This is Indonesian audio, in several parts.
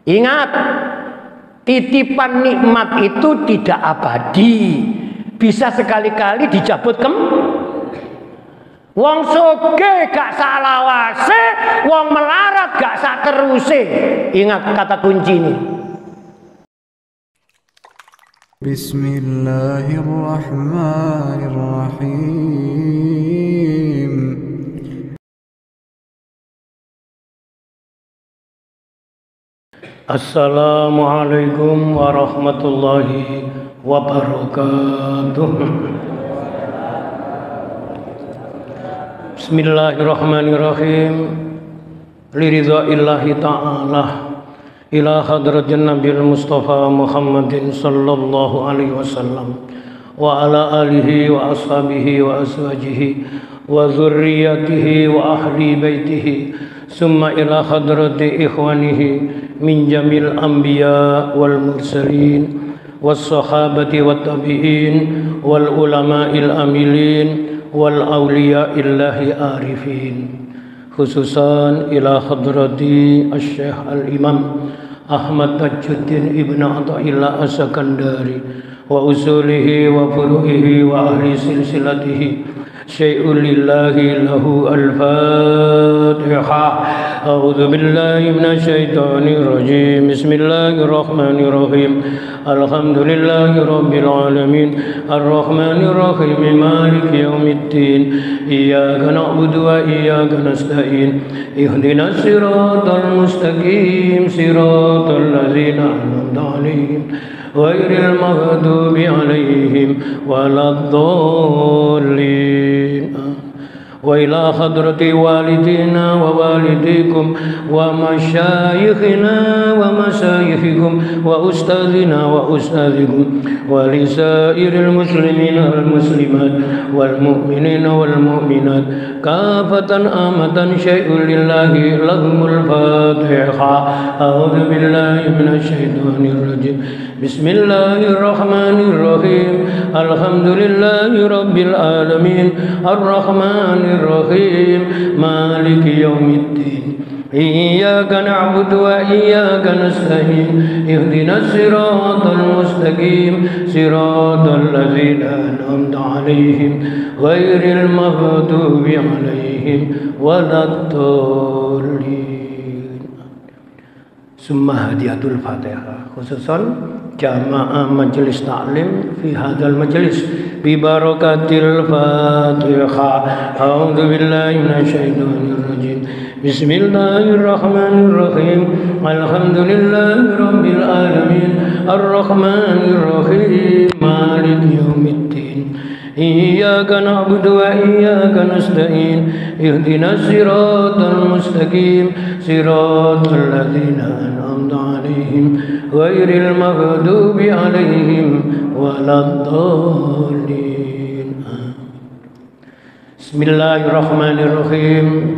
Ingat, titipan nikmat itu tidak abadi, bisa sekali-kali dicabut wong soge gak salawase, wong melarat gak sak teruse. Ingat kata kunci ini. Bismillahirrahmanirrahim. Assalamualaikum warahmatullahi wabarakatuh. Bismillahirrahmanirrahim. Liridha'illahi ta'ala ila hadratin Nabil Mustafa Muhammadin sallallahu alaihi wasallam wa ala alihi wa ashabihi wa azwajihi wa dzurriyyatihi wa ahli baitihi summa ila hadrati ikhwanihi min jamil anbiya wal mursalin was sahabati wat tabi'in wal ulama'il amilin wal awliya illahi arifin, khususan ila hadrati asy-syekh al-imam Ahmad Tajuddin ibn Athaillah as-Sakandari wa usulihi wa furu'ihi wa ahli silsilatihi syai'un lillahi lahu al-Fatihah. A'udzu billahi minasy syaithanir rajim. Bismillahirrahmanirrahim. Alhamdulillahi rabbil alamin. Arrahmanir rahim. Maliki yaumiddin. Iyyaka na'budu wa iyyaka nasta'in. Ihdinas siratal mustaqim. Siratal ladzina an'amta 'alaihim ghairil maghdubi 'alaihim waladdallin. Wa ila hadrati walidina wa walidikum wa masyayikhina wa masyayikhikum wa ustadzina wa ustadzikum wa lisairil muslimina wal muslimat wal mu'minina wal mu'minat kafatan amatan syai'un lillahi lahumul Fatihah. A'udzu billahi minasy syaithanir rajim. Bismillahirrahmanirrahim. Alhamdulillahi rabbil alamin. Ar-Rahmanir Rahim. Maliki yaumiddin. Iyyaka na'budu wa iyyaka nasta'in. Ihdinas siratal mustaqim. Siratal ladzina an'amta 'alaihim ghairil maghdubi 'alaihim waladdallin. Summa hadiyatul Fatihah, khususan jamaah majelis taklim fi hadzal majlis bi barakatil Fatihah. A'udzu billahi minasyaitonir rajim. Bismillahirrahmanirrahim. Alhamdulillahi rabbil alamin. Arrahmanir rahim. Maliki yaumiddin. Iyyaka na'budu wa iyyaka nasta'in. Ihdinas siratal mustaqim. Siratal ladzina an'amta 'alaihim ghairil maghdubi 'alaihim waladdallin. Bismillahirrahmanirrahim.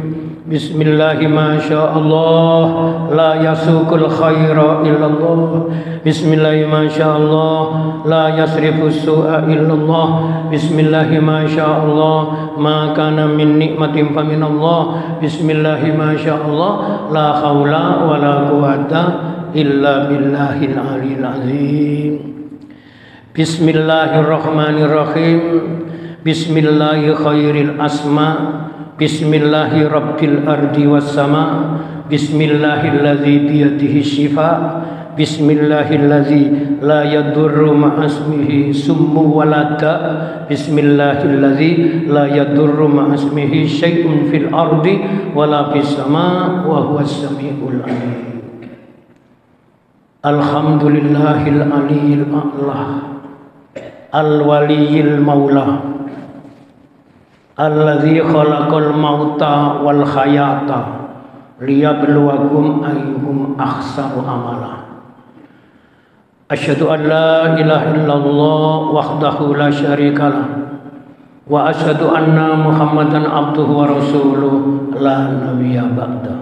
Bismillahi ma sya Allah la yasuqul khaira illallah. Bismillahi ma sya Allah la yasrifus su'a illallah. Bismillahi ma sya Allah ma kana min nikmatin fa min Allah. Bismillahi ma sya Allah la haula wa la quwata illa billahil aliyil azim. Bismillahirrahmanirrahim. Bismillahi khairil asma. Bismillahi rabbil ardi was sama. Bismillahilladzi biyadihi syifa. Bismillahilladzi la yadurru ma'asmihi summu walada. Bismillahilladzi la yadurru ma'asmihi syai'un fil ardi wala fis sama wa huwas samiul alim. Alhamdulillahil aliyil a'la al-waliyil maula alladzi khalaqal mauta wal hayata liyabluwakum ayyuhum ahsanu amala. Asyhadu an la ilaha illallah wahdahu la syarikalah wa asyhadu anna Muhammadan abduhu wa rasuluh la nabiyya ba'da.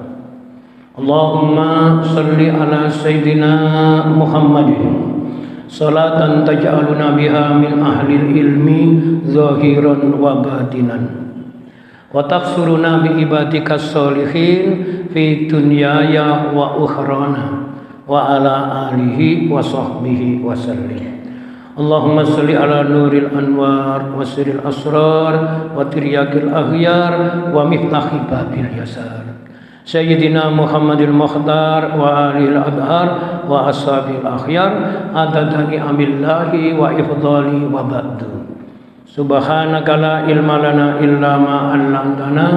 Allahumma salli ala sayyidina Muhammadin salatan taj'aluna biha min ahlil ilmi zahiran wa batinan wa taqsuruna bi ibadikas sholihin fi dunyaya wa ukhrana wa ala alihi wa sahbihi wa sallim. Allahumma salli ala nuril anwar wa sirril asrar wa tiryakil aghyar wa miftahi babil yasar Sayyidina Muhammadil Mukhtar wa alil adhar wa ashabil akhyar adadani amillahi wa ifdali wa ba'du. Subhanaka la ilma lana illa ma 'allamtana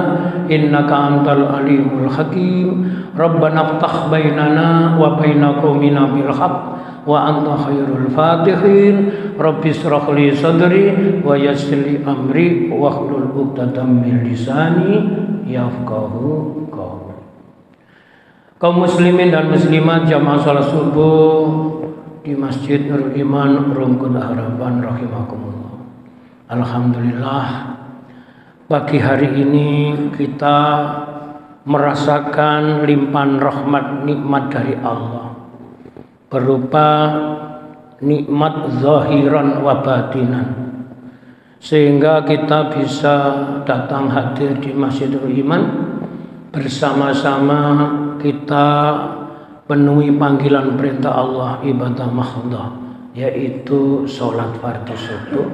innaka antal alimul hakim. Rabbana iftah bainana wa baina qaumina bil haqq wa anta khairul fatihin. Rabbi shrah li sadri wa yassir li amri wa hlul 'uqdatam min lisani yafqahu qawli. Kaum muslimin dan muslimat jamaah salat subuh di Masjid Nurul Iman Rungkut Harapan rahimakumullah. Alhamdulillah, pagi hari ini kita merasakan limpahan rahmat nikmat dari Allah berupa nikmat zahiran wa batinan, sehingga kita bisa datang hadir di Masjidul Iman bersama-sama kita penuhi panggilan perintah Allah ibadah mahdhah, yaitu sholat fardhu subuh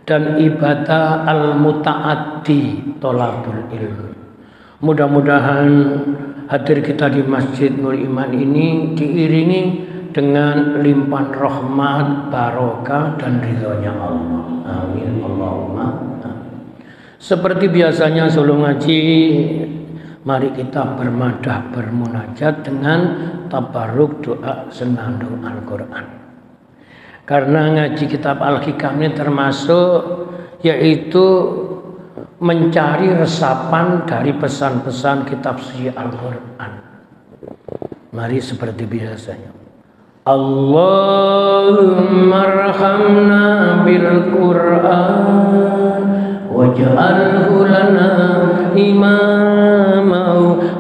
dan ibadah al-muta'addi thalabul ilm. Mudah-mudahan hadir kita di Masjid Nur Iman ini diiringi dengan limpahan rahmat, barokah dan ridhonya Allah. Amin Allahumma. Seperti biasanya sebelum ngaji, mari kita bermadah bermunajat dengan tabarruk doa senandung Al-Quran. Karena ngaji kitab Al-Hikam ini termasuk yaitu mencari resapan dari pesan-pesan kitab suci Al-Quran. Mari seperti biasanya. Allahumma arhamna bil Quran waj'alhu lana imama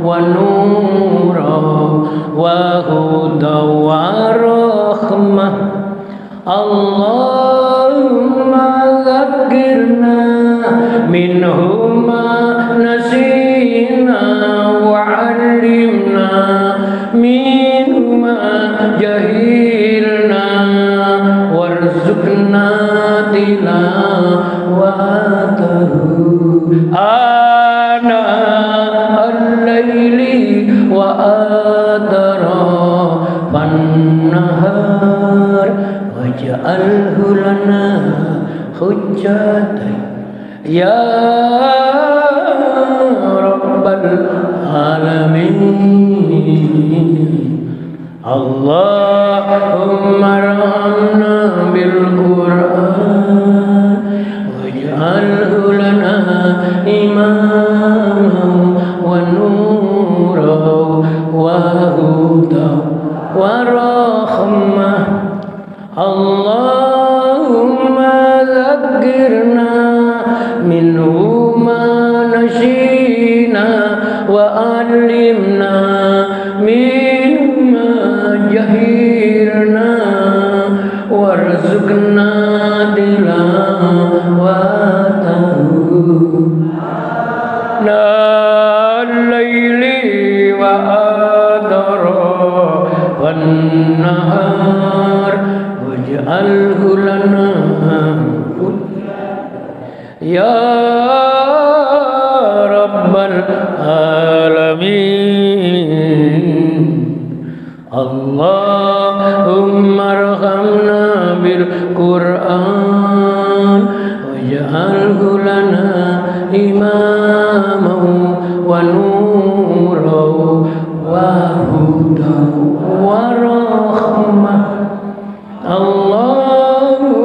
wa nura wa huda wa rahmah. Allahumma dzakkirna minhu ma nasina wa 'allimna minhu ma jahilna warzuqna tilawatahu ana al-laili wa atrafan nahar waj'alhu lana hujjatan ya rabbal alamin. Allahumma arhamna bil Quran waj'alhu lana imaman wa nuran wa hudan wa rahmah. Allahumma dzakkirna minhu ma nasina wa 'allimna minhu ma jahilna warzuqna tilawatahu al-laili wa atrafan nahar waj'alhu lana ya rabbal alamin. Allahumma arhamna bil Quran waj'alhu lana imaman wa nuran wa hudan wa rahmah. Allahumma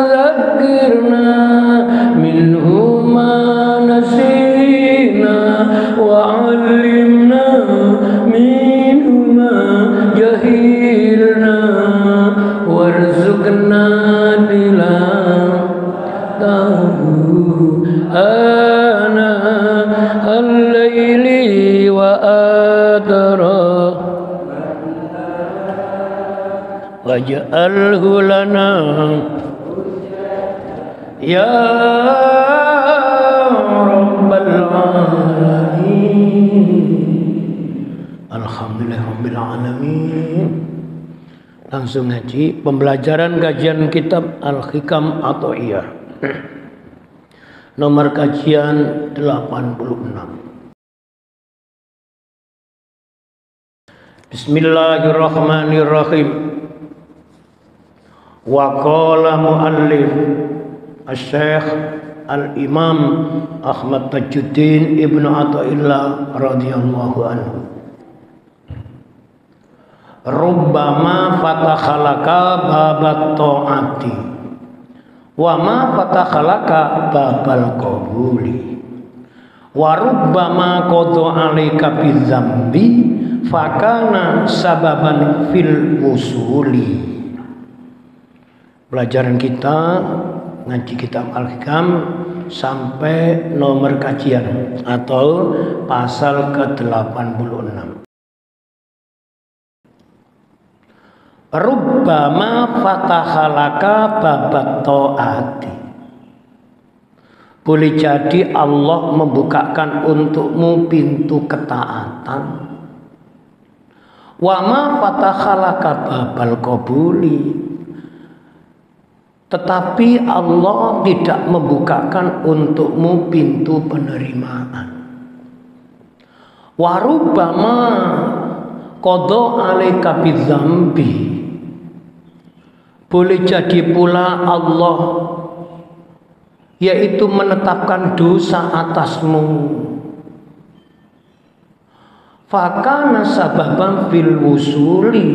dzakkirna minhu ma nasina wa 'allimna minhu ma jahilna warzuqna tilawatahu ana al-laili wa atraf waj'alhu lana ya rabbal alamin. Alhamdulillah. Alhamdulillahirabbil alamin. Langsung ngaji pembelajaran kajian kitab Al-Hikam Athaiyah. Nomor kajian 86. Bismillahirrahmanirrahim. Wa qala muallif Asy-Syaikh Al-Imam Ahmad Tajuddin Ibnu Athaillah radhiyallahu anhu. Rubbama fatakhalaka babat ta'ati wa ma fatakhalaka babal qabuli wa rubbama qada 'alaika bidzambi fakana sababan fil wusuli. Pelajaran kita ngaji kitab Al-Hikam sampai nomor kajian atau pasal ke-86. Rubbama fatahalaka babat ta'ati. Boleh jadi Allah membukakan untukmu pintu ketaatan. Wa ma fatahalaka babal qabuli. Tetapi Allah tidak membukakan untukmu pintu penerimaan. Wa rubbama qada 'alaika bidzambi. Boleh jadi pula Allah yaitu menetapkan dosa atasmu. Fakana sababan fil wusuli.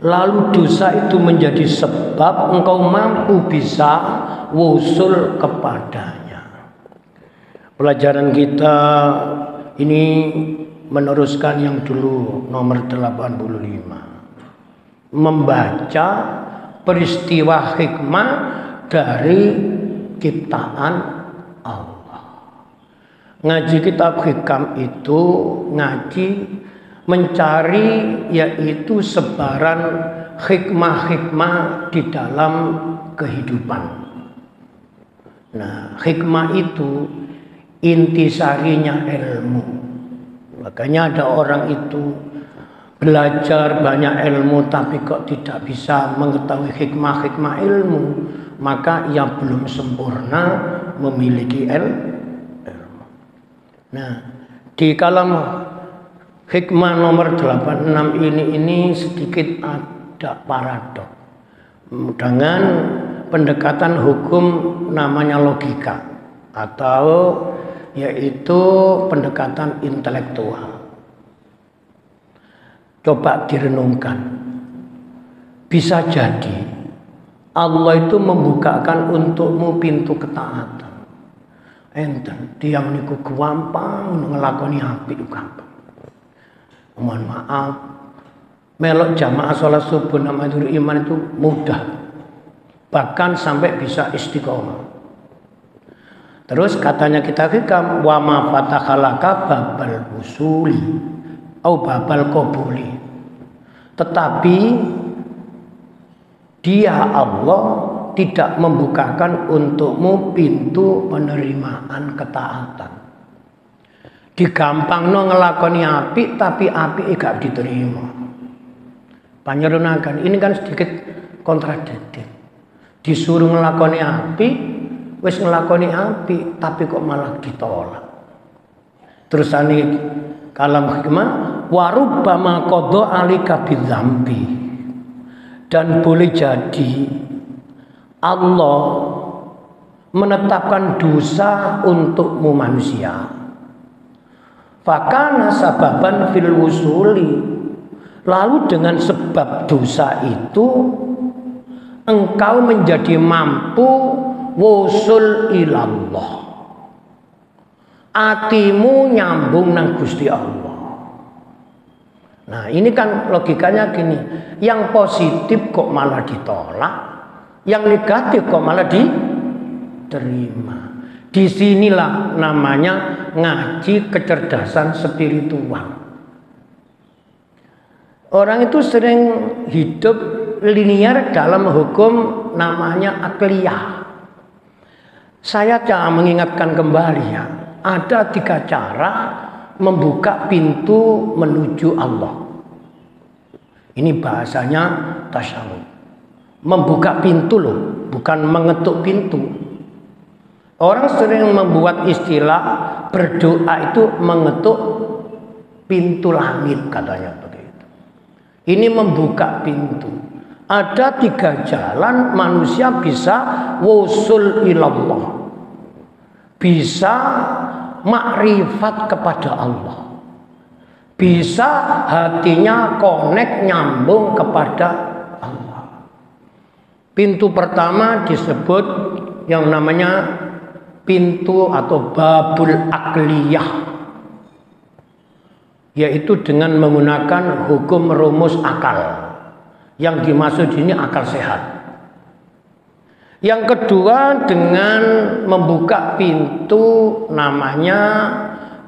Lalu dosa itu menjadi sebab engkau mampu bisa wusul kepadanya. Pelajaran kita ini meneruskan yang dulu nomor 85. Membaca peristiwa hikmah dari ciptaan Allah. Ngaji kitab Hikam itu ngaji mencari yaitu sebaran hikmah-hikmah di dalam kehidupan. Nah, hikmah itu intisarinya ilmu. Makanya ada orang itu belajar banyak ilmu tapi kok tidak bisa mengetahui hikmah-hikmah ilmu, maka ia belum sempurna memiliki ilmu. Nah, di kalam hikmah nomor 86 ini sedikit ada paradok dengan pendekatan hukum namanya logika atau yaitu pendekatan intelektual. Coba direnungkan. Bisa jadi Allah itu membukakan untukmu pintu ketaatan. Enten tiang niku gampang ngelakoni apik gampang. Mohon maaf, melok jamaah sholat subuh nama iman itu mudah. Bahkan sampai bisa istiqomah. Terus katanya kita hikam wa ma fatakhalaka babal usuli au babal qabuli. Tetapi dia Allah tidak membukakan untukmu pintu penerimaan ketaatan. Digampangno ngelakoni apik tapi apik gak diterima. Panyerunakan ini kan sedikit kontradiktif. Disuruh ngelakoni apik, wis ngelakoni apik tapi kok malah ditolak. Terusane kalam hikmah wa rubbama qada 'alaika bidzambi. Dan boleh jadi Allah menetapkan dosa untukmu manusia. Fakana sababan fil wusuli. Lalu dengan sebab dosa itu engkau menjadi mampu wusul ilallah. Atimu nyambung nang Gusti Allah. Nah, ini kan logikanya gini, yang positif kok malah ditolak, yang negatif kok malah diterima. Disinilah namanya ngaji kecerdasan spiritual. Orang itu sering hidup linear dalam hukum namanya akliyah. Saya mengingatkan kembali ya, ada 3 cara membuka pintu menuju Allah. Ini bahasanya tasyahud. Membuka pintu loh, bukan mengetuk pintu. Orang sering membuat istilah berdoa itu mengetuk pintu langit katanya begitu. Ini membuka pintu. Ada 3 jalan manusia bisa wusul ilallah. Bisa makrifat kepada Allah. Bisa hatinya connect nyambung kepada Allah. Pintu pertama disebut yang namanya pintu atau babul akliyah, yaitu dengan menggunakan hukum rumus akal. Yang dimaksud ini akal sehat. Yang kedua dengan membuka pintu namanya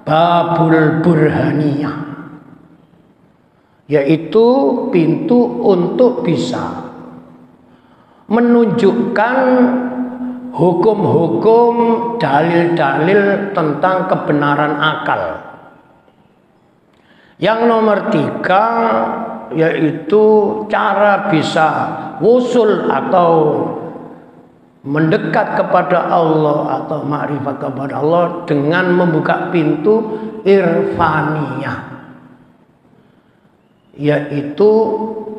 babul burhaniyah, yaitu pintu untuk bisa menunjukkan hukum-hukum, dalil-dalil tentang kebenaran akal. Yang nomor 3 yaitu cara bisa wusul atau mendekat kepada Allah atau makrifat kepada Allah dengan membuka pintu irfaniyah, yaitu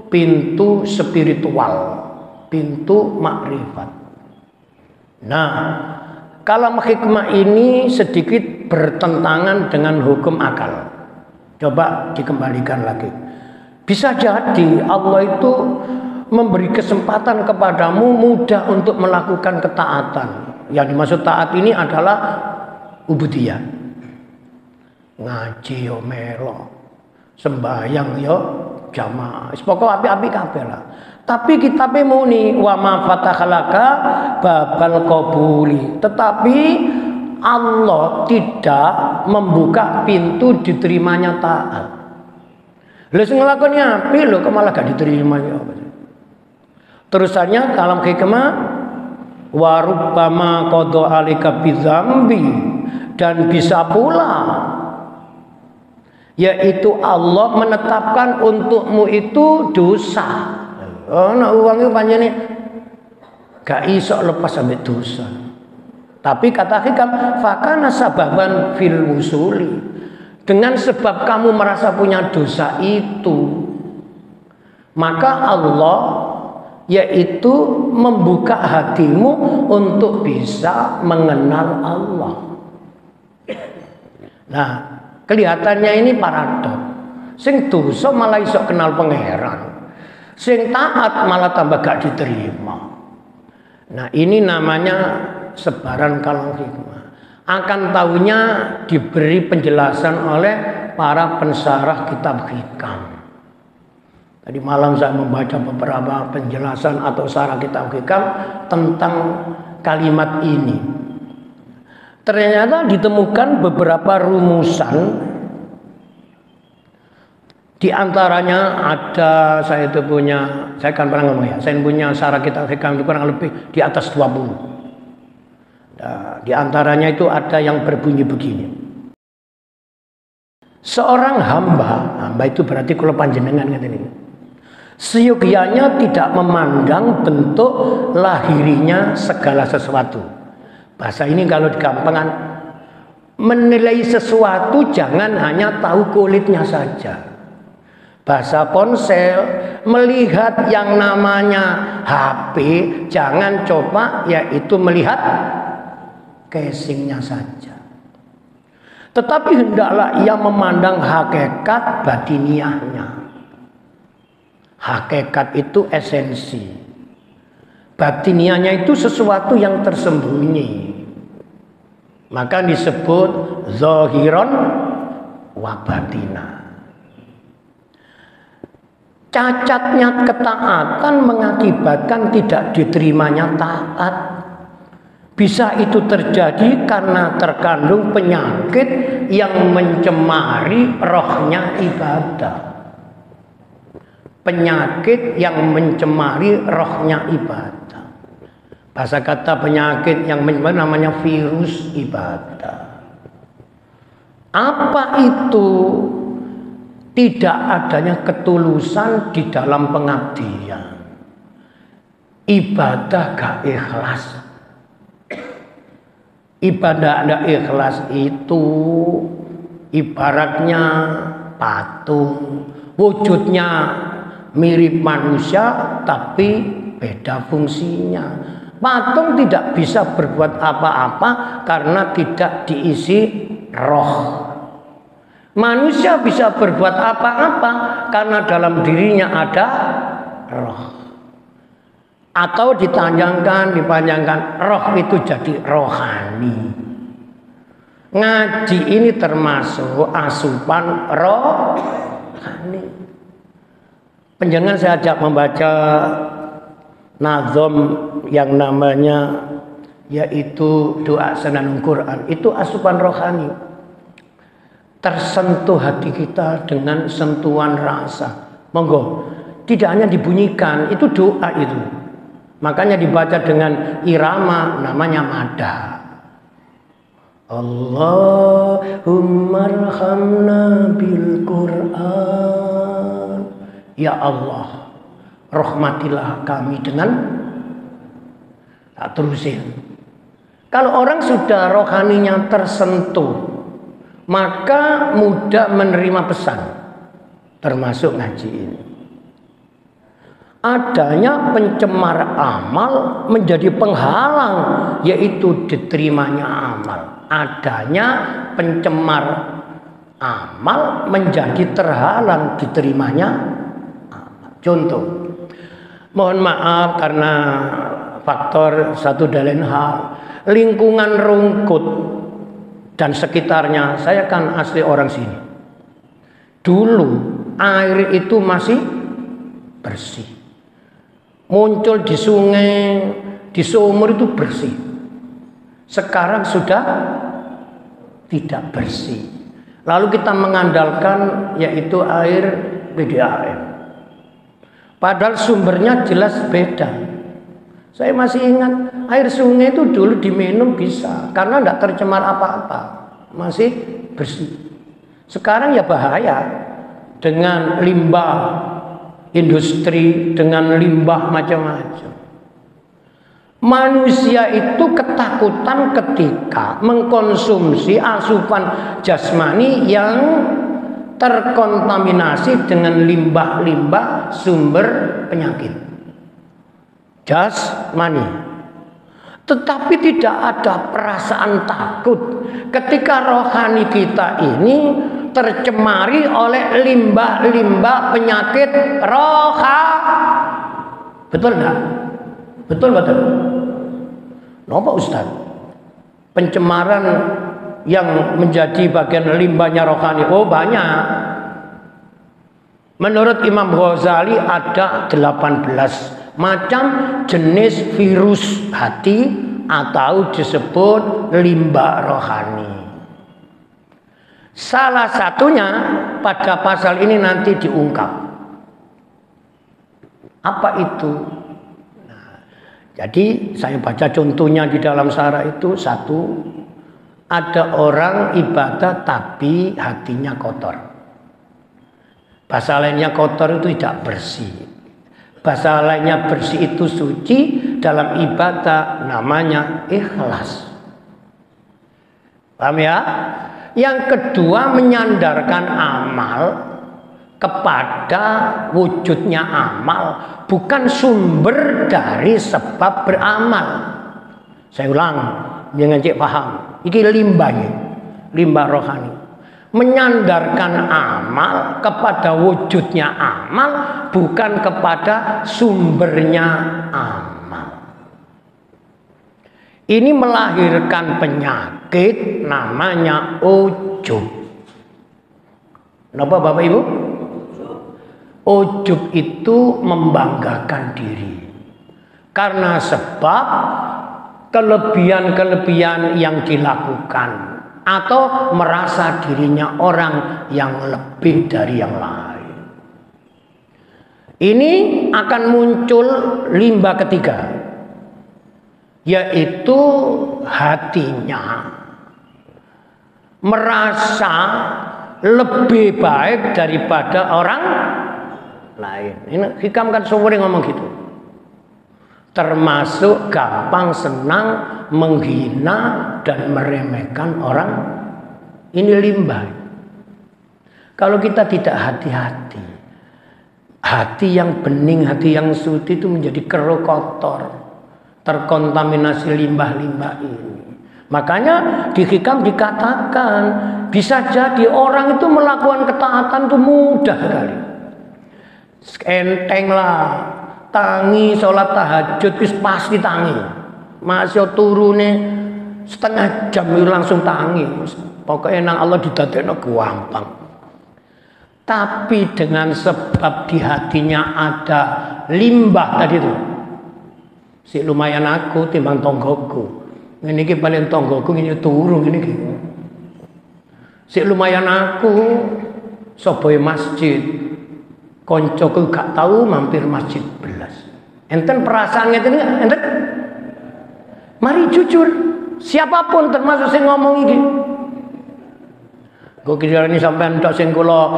pintu spiritual, pintu makrifat. Nah, kalam hikmah ini sedikit bertentangan dengan hukum akal. Coba dikembalikan lagi. Bisa jadi Allah itu memberi kesempatan kepadamu mudah untuk melakukan ketaatan. Yang dimaksud taat ini adalah ubudiyah. Ngaji yo melo, sembahyang yo jamaah. Pokok api-api kabeh lah. Tapi kitabe muni wa ma fatahalaka babal qabuli. Tetapi Allah tidak membuka pintu diterimanya taat. Lha sing nglakoni apik lho kok malah gak diterima ya apa. Terusannya kalam hikmah wa rubbama qada alika bidzambi, dan bisa pula yaitu Allah menetapkan untukmu itu dosa. Ana uangnya panjene gak iso lepas sampai dosa. Tapi kata hikam fakana sababan fil wusuli. Dengan sebab kamu merasa punya dosa itu, maka Allah yaitu membuka hatimu untuk bisa mengenal Allah. Nah, kelihatannya ini paradok. Sing dosa malah iso kenal pangeran. Sing taat malah tambah gak diterima. Nah, ini namanya sebaran kalam hikmah. Akan tahunya diberi penjelasan oleh para pensarah kitab hikam. Tadi malam saya membaca beberapa penjelasan atau sarah kitab hikam tentang kalimat ini. Ternyata ditemukan beberapa rumusan. Di antaranya ada, saya kan pernah ngomong ya, saya punya sarah kitab hikam itu kurang lebih di atas 20. Nah, di antaranya itu ada yang berbunyi begini. Seorang hamba itu berarti kalau panjenengan ini, seyogianya tidak memandang bentuk lahirinya segala sesuatu. Bahasa ini kalau digampangkan, menilai sesuatu jangan hanya tahu kulitnya saja. Bahasa ponsel, melihat yang namanya HP, jangan coba yaitu melihat casingnya saja. Tetapi hendaklah ia memandang hakikat batiniahnya. Hakikat itu esensi. Batiniahnya itu sesuatu yang tersembunyi. Maka disebut zahiron wa batina. Cacatnya ketaatan mengakibatkan tidak diterimanya taat. Bisa itu terjadi karena terkandung penyakit yang mencemari rohnya ibadah. Penyakit yang mencemari rohnya ibadah. Bahasa kata penyakit yang mencemari namanya virus ibadah. Apa itu? tidak adanya ketulusan di dalam pengabdian. Ibadah gak ikhlas. Ibadah gak ikhlas itu ibaratnya patung, wujudnya mirip manusia tapi beda fungsinya. Patung tidak bisa berbuat apa-apa karena tidak diisi roh. Manusia bisa berbuat apa-apa karena dalam dirinya ada roh. Atau dipanjangkan, roh itu jadi rohani. Ngaji ini termasuk asupan rohani. Penjangan saya ajak membaca nazom yang namanya yaitu doa senandung Quran. Itu asupan rohani. Tersentuh hati kita dengan sentuhan rasa. Monggo, tidak hanya dibunyikan, itu doa itu. Makanya dibaca dengan irama namanya mada. Allahumma arhamna bil Quran. Ya Allah, rahmatilah kami dengan terusin. Kalau orang sudah rohaninya tersentuh, maka mudah menerima pesan, termasuk ngaji ini. Adanya pencemar amal menjadi penghalang, yaitu diterimanya amal. Adanya pencemar amal menjadi terhalang diterimanya amal. Contoh, mohon maaf karena faktor satu dan lain hal, lingkungan Rungkut dan sekitarnya, saya kan asli orang sini. Dulu air itu masih bersih. Muncul di sungai, di sumur itu bersih. Sekarang sudah tidak bersih. Lalu kita mengandalkan yaitu air PDAM. Padahal sumbernya jelas beda. Saya masih ingat air sungai itu dulu diminum bisa karena tidak tercemar apa-apa, masih bersih. Sekarang ya bahaya dengan limbah industri, dengan limbah macam-macam. Manusia itu ketakutan ketika mengkonsumsi asupan jasmani yang terkontaminasi dengan limbah-limbah sumber penyakit jasmani. Tetapi tidak ada perasaan takut ketika rohani kita ini tercemari oleh limbah-limbah penyakit Betul enggak? Betul. Kenapa Ustaz? Pencemaran yang menjadi bagian limbahnya rohani, oh banyak. Menurut Imam Ghazali ada 18 macam jenis virus hati atau disebut limbah rohani. Salah satunya pada pasal ini nanti diungkap. Apa itu? Nah, jadi saya baca contohnya di dalam syarah itu satu, ada orang ibadah tapi hatinya kotor. Bahasa lainnya kotor itu tidak bersih. Bahasa lainnya bersih itu suci, dalam ibadah namanya ikhlas. Paham ya? Yang kedua, menyandarkan amal kepada wujudnya amal, bukan sumber dari sebab beramal. Saya ulang, jangan cek paham. Ini limbah rohani. Menyandarkan amal kepada wujudnya amal, bukan kepada sumbernya amal. Ini melahirkan penyakit namanya ujub. Kenapa Bapak Ibu? Ujub itu membanggakan diri. Karena sebab kelebihan-kelebihan yang dilakukan, atau merasa dirinya orang yang lebih dari yang lain. Ini akan muncul limbah ketiga, yaitu hatinya merasa lebih baik daripada orang lain. Ini hikam kan sering ngomong gitu. Termasuk gampang senang menghina dan meremehkan orang. Ini limbah. Kalau kita tidak hati-hati, hati yang bening, hati yang suci itu menjadi keruh kotor, terkontaminasi limbah-limbah ini. Makanya di hikam dikatakan bisa jadi orang itu melakukan ketaatan itu mudah sekali. Enteng lah, tangi sholat tahajud wis pasti tangi. Masih turune setengah jam itu langsung tangi. Pokoknya nang Allah didadekno gampang. Tapi dengan sebab di hatinya ada limbah tadi itu, si lumayan aku timbang tonggoku. Ini ki paling tonggoku ini turun ini ki. Si lumayan aku soboy masjid. Koncoku gak tahu mampir masjid belas. Enten perasaannya itu enten. Mari jujur, siapapun termasuk sing ngomong iki. Kok kira ini sampean tok sing kula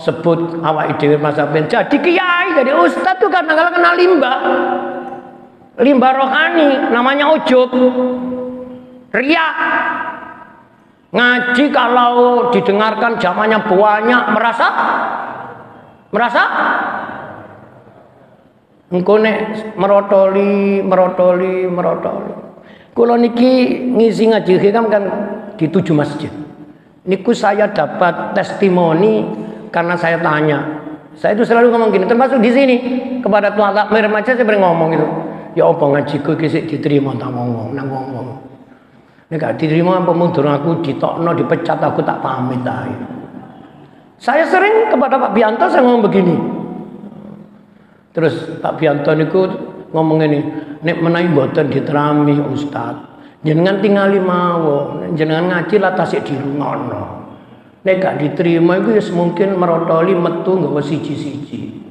sebut awake dhewe Mas sampean jadi kiai, jadi ustaz tuh karena kalau kena limbah. Limbah rohani namanya ujub. Riya. Ngaji kalau didengarkan jamannya banyak merasa engko nek merotoli. Kula niki ngisi ngaji kan di 7 masjid. Niku saya dapat testimoni karena saya tanya. Saya itu selalu ngomong gini, termasuk di sini kepada tuan takmir aja saya sering ngomong gitu. Ya apa ngajiku iki sik diterima tak ngomong. Nek gak diterima apa mundur aku ditokno dipecat aku tak pamit ae. Saya sering kepada Pak Bianto saya ngomong begini. Terus Pak Bianto niku ngomong ini, nek menawi mboten diterami Ustaz, jenengan tingali mawon, jenengan ngaji lah tasik dirungono. Nek gak diterima iku wis mungkin merotoli metu nggawa siji-siji.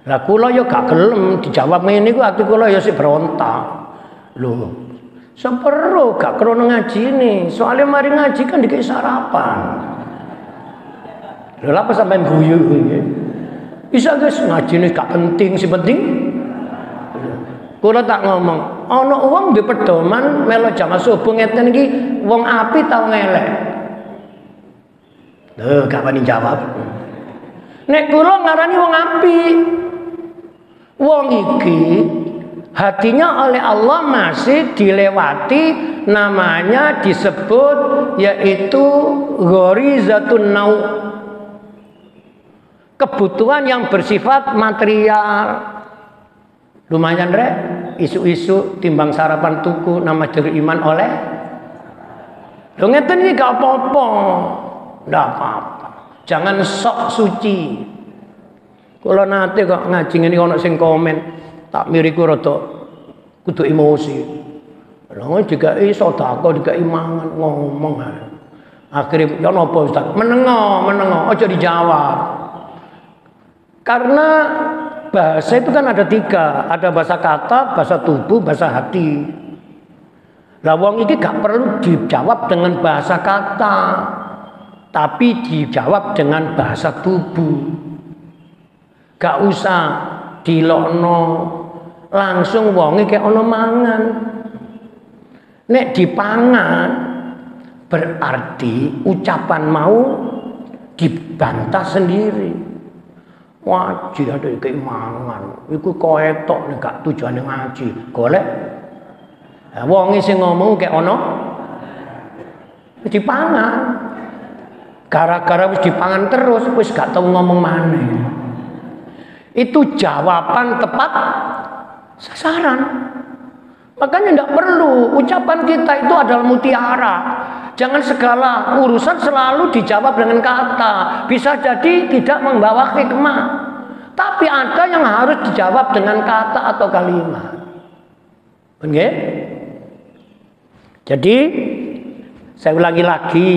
Lah kula ya gak gelem dijawab ngene iku ati kula ya sik berontak. Lho, seperlu gak krono ngaji ini, soalnya mari ngaji kan dikei sarapan. Lho apa sampean guyu iki? Bisa guys ngaji ini gak penting, si penting. Kula tak ngomong, ana wong di pedoman melo jamaah subuh ngeten iki wong api tau ngelek. Lho gak wani jawab. Nek kula ngarani wong api. Wong iki hatinya oleh Allah masih dilewati, namanya disebut yaitu ghorizatun nau, kebutuhan yang bersifat material. Lumayan rek, isu-isu timbang sarapan tuku nama dari iman oleh. Lo ngeten ini gak apa-apa, ndak apa-apa. Jangan sok suci. Kalau nanti kok ngaji ini ono sing komen, tak miriku rada kudu emosi. Lha juga sedekah juga imangan ngomong. Akhirnya ya napa Ustaz? Menengo, aja dijawab. Karena bahasa itu kan ada 3, ada bahasa kata, bahasa tubuh, bahasa hati. Lah wong iki gak perlu dijawab dengan bahasa kata, tapi dijawab dengan bahasa tubuh. Gak usah dilokno langsung wonge kayak ono mangan. Nek dipangan berarti ucapan mau dibantah sendiri. Wajib ada keimangan. Iku koetok nek gak tujuane ngaji. Golek wonge sing ngomong kayak ono dipangan. Gara-gara wis dipangan terus wis gak tau ngomong maneh. Itu jawaban tepat sasaran. Makanya tidak perlu ucapan kita itu adalah mutiara. Jangan segala urusan selalu dijawab dengan kata. Bisa jadi tidak membawa hikmah. Tapi ada yang harus dijawab dengan kata atau kalimat. Oke? Jadi saya ulangi lagi.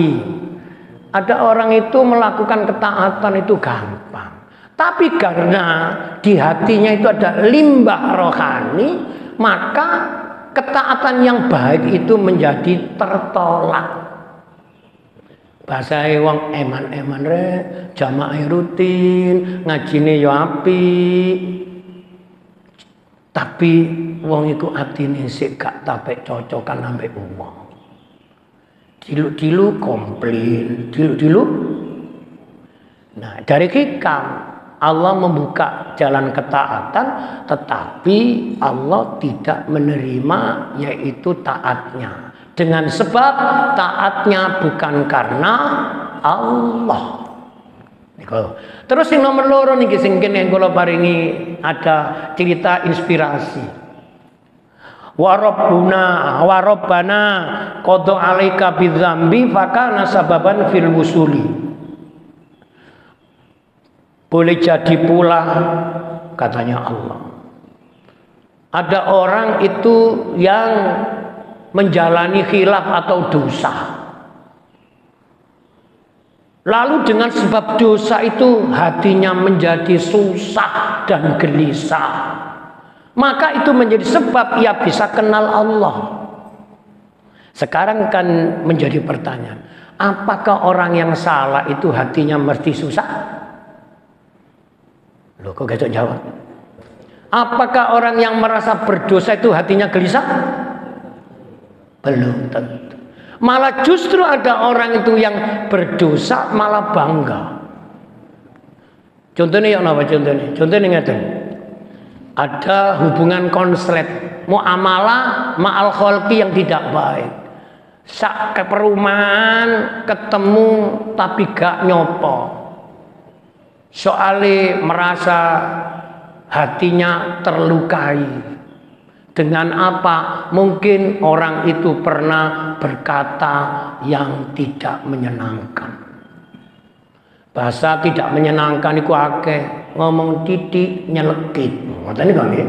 Ada orang itu melakukan ketaatan itu gampang. Tapi karena di hatinya itu ada limbah rohani, maka ketaatan yang baik itu menjadi tertolak. Bahasae wong eman-eman rek, jamaah rutin, ngajine yo apik. Tapi wong iku atine sik gak tapek cocokan ambek wong. Dilu-dilu komplain, dilu-dilu. Nah, dari hikam Allah membuka jalan ketaatan, tetapi Allah tidak menerima yaitu taatnya. Dengan sebab taatnya bukan karena Allah. Terus yang nomor loro niki sing kene kula paringi ada cerita inspirasi. Wa rabbana qad 'alaika bidzambi fakana sababan fil wusuli. Boleh jadi pula katanya Allah. Ada orang itu yang menjalani khilaf atau dosa. Lalu dengan sebab dosa itu hatinya menjadi susah dan gelisah. Maka itu menjadi sebab ia bisa kenal Allah. Sekarang kan menjadi pertanyaan, apakah orang yang salah itu hatinya mesti susah? Loh, kok gak jawab? Apakah orang yang merasa berdosa itu hatinya gelisah? Belum tentu. Malah justru ada orang itu yang berdosa malah bangga. Contohnya yang apa contohnya? Contohnya ngeten. Ada hubungan konslet, muamalah ma'al kholqi yang tidak baik. Sak ke perumahan ketemu tapi gak nyopo. Soalnya merasa hatinya terlukai. Dengan apa? Mungkin orang itu pernah berkata yang tidak menyenangkan. Bahasa tidak menyenangkan itu akeh, ngomong titik nyelekit. Ngoten niku nggih.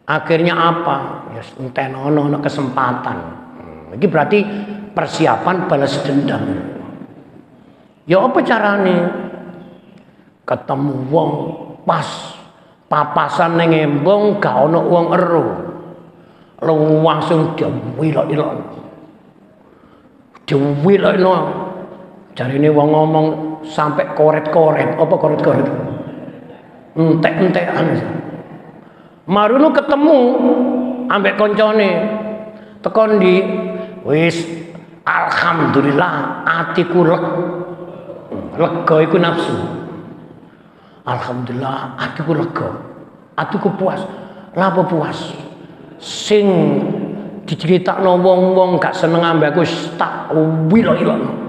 Akhirnya apa? Ya enten ono kesempatan. Iki berarti persiapan balas dendam. Ya apa carane? Ketemu wong pas papasan ning embong gak ono wong ero. Langsung diwilok-ilok. Diwilok-ilok. Jarine wong ngomong sampai koret-koret. Apa koret-koret? Entek-entekan. Marunu ketemu ambek koncone. Tekon di wis alhamdulillah atiku lega iku nafsu. Alhamdulillah atiku lega. Atiku puas. Lapa puas? Sing diceritakno wong-wong gak seneng ambek aku tak wilok-ilok.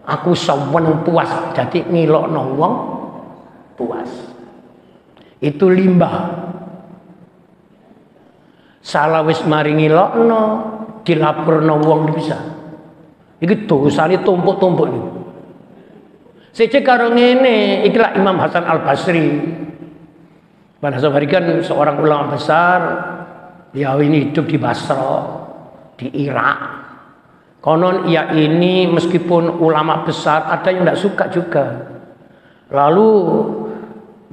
Aku sawen puas dadi ngilokno wong puas. Itu limbah. Salah wis mari ngilokno dilaporno wong bisa. Iki dosane tumpuk-tumpuk iki. Sece karo ngene, ikilah Imam Hasan Al-Basri. Imam Hasan Al-Basri kan seorang ulama besar. Dia ini hidup di Basra, di Irak. Konon ia ini meskipun ulama besar, ada yang tidak suka juga. Lalu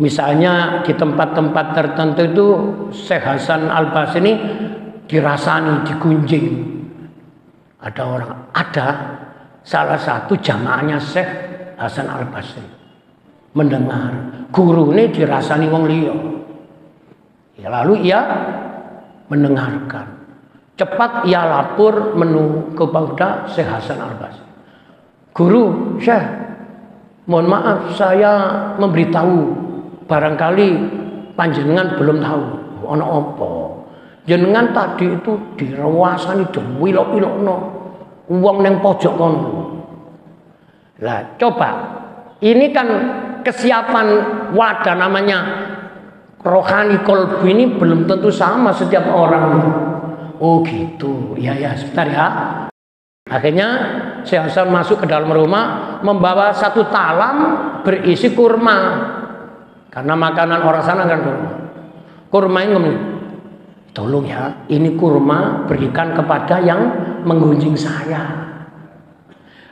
misalnya di tempat-tempat tertentu itu Syekh Hasan Al-Basri ini dirasani, digunjing. Ada salah satu jamaahnya Syekh Hasan Al-Basri mendengar guru ini dirasani wong liya. Ya, lalu ia mendengarkan. Cepat ia lapor kepada Syekh Hasan Al-Basri. Guru, Syekh, mohon maaf saya memberitahu, barangkali panjenengan belum tahu ana apa. Jenengan tadi itu direwasani diwilok-wilokno wong ning pojok kono. Lah, coba. Ini kan kesiapan wadah namanya rohani kolbu ini belum tentu sama setiap orang. Oh gitu, ya sebentar ya. Akhirnya Syekh Hasan masuk ke dalam rumah membawa satu talam berisi kurma. Karena makanan orang sana kan kurma. Kurma ini ngomong, tolong ya, ini kurma berikan kepada yang menggunjing saya.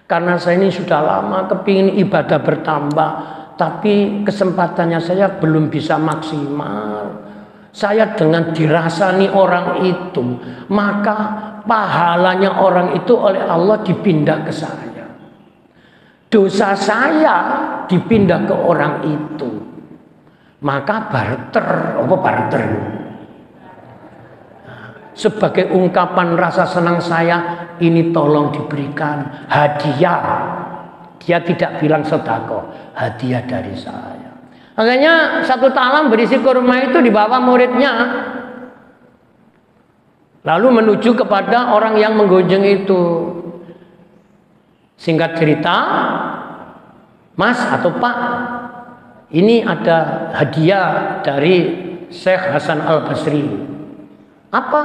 Karena saya ini sudah lama kepingin ibadah bertambah, tapi kesempatannya saya belum bisa maksimal. saya dengan dirasani orang itu, maka pahalanya orang itu oleh Allah dipindah ke saya. Dosa saya dipindah ke orang itu. Maka barter, apa barter? Sebagai ungkapan rasa senang saya, ini tolong diberikan hadiah. Dia tidak bilang sedekah, hadiah dari saya. Makanya satu talam berisi kurma itu dibawa muridnya, lalu menuju kepada orang yang menggonjeng itu. Singkat cerita, Mas atau Pak, ini ada hadiah dari Syekh Hasan Al-Basri. Apa?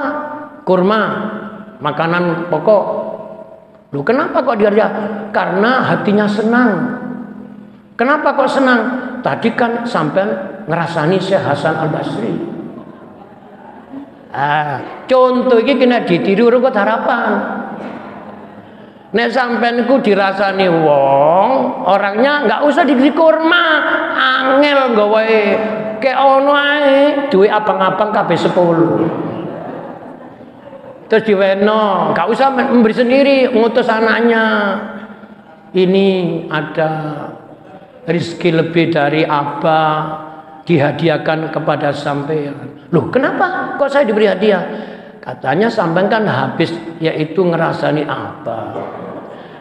Kurma, makanan pokok. Loh, kenapa kok dia? Karena hatinya senang. Kenapa kok senang? Tadi kan sampai ngerasani Syekh Hasan Al-Basri. Contoh ini kena ditiru rukut harapan. Nek sampean ku dirasani wong, orangnya nggak usah diberi kurma, angel gawe ke ono ae, duwe abang-abang kabeh 10. Terus diweno, nggak usah memberi sendiri, ngutus anaknya. Ini ada rezeki lebih dari abah, dihadiahkan kepada sampean. Loh, kenapa kok saya diberi hadiah? Katanya sampean kan habis yaitu ngerasani abah.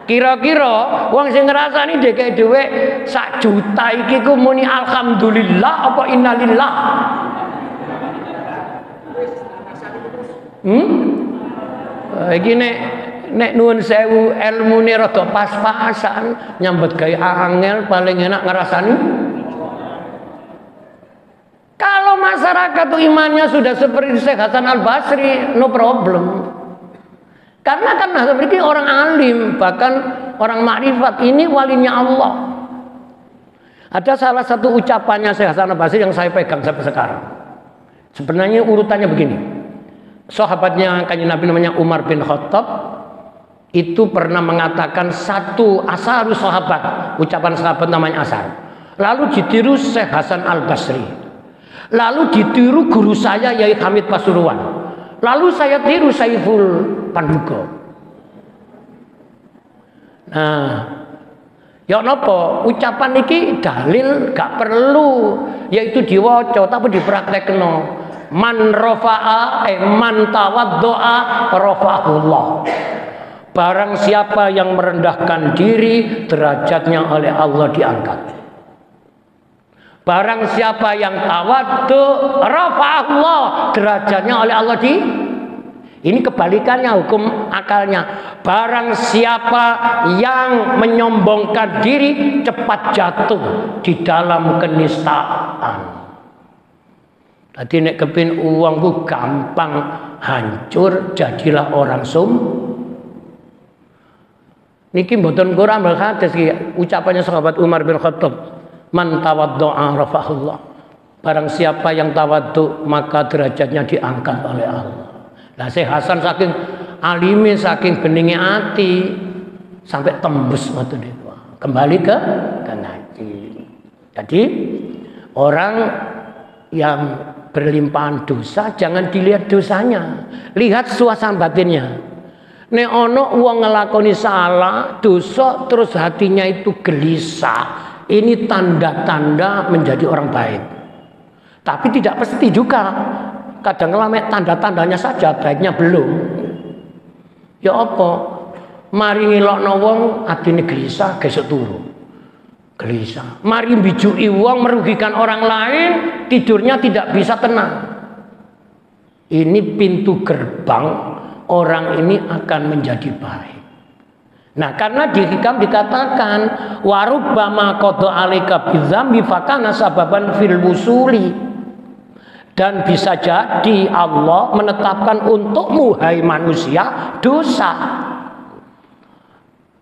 Kira-kira wong sing ngrasani dhek dhuwit 1 juta iki ku muni alhamdulillah apa innalillah? Iki nek nuwun sewu ilmune rada pas-pasan nyambet gawe angel paling enak ngrasani. Kalau masyarakat tuh imannya sudah seperti Syekh Hasan Al-Basri, no problem. Karena kan mereka orang alim, bahkan orang makrifat, ini walinya Allah. Ada salah satu ucapannya Syekh Hasan Al-Basri yang saya pegang sampai sekarang. Sebenarnya urutannya begini. Sahabatnya Kanjeng Nabi namanya Umar bin Khattab itu pernah mengatakan satu asarus sahabat, ucapan sahabat namanya asar. Lalu ditiru Syekh Hasan Al-Basri. Lalu ditiru guru saya Yai Hamid Pasuruan. Lalu saya tiru Saiful Pandugo. Nah, ya napa ucapan iki dalil gak perlu yaitu diwaca tapi dipraktekno. Man rafa'a man tawaddo'a rafa'ahullah. Barang siapa yang merendahkan diri, derajatnya oleh Allah diangkat. Barang siapa yang tawaddu, rafa'ahullah, derajatnya oleh Allah Ini kebalikannya hukum akalnya. Barang siapa yang menyombongkan diri, cepat jatuh di dalam kenistaan. Tadi nek kepin uangku gampang hancur, jadilah orang Niki mboten Quran bal hadis iki ucapannya sahabat Umar bin Khattab. Man tawaddu'a rafa'ahullah. Barang siapa yang tawaddu maka derajatnya diangkat oleh Allah. Nah, Syekh Hasan saking alime, saking beninge ati sampai tembus ngoten niku. Kembali ke ngaji. Jadi orang yang berlimpahan dosa jangan dilihat dosanya, lihat suasana batinnya. Nek ono wong ngelakoni salah, dosa terus hatinya itu gelisah, ini tanda-tanda menjadi orang baik. Tapi tidak pasti juga. Kadang lama tanda-tandanya saja, baiknya belum. Ya apa? Mari ngelokno wong atine gelisah, gesuk turu. Gelisah. Mari mbijuki wong merugikan orang lain, tidurnya tidak bisa tenang. Ini pintu gerbang orang ini akan menjadi baik. Nah, karena di hikam dikatakan warubbama qada alika bidzambi fakana sababan fil wusuli. Dan bisa jadi Allah menetapkan untukmu hai manusia dosa.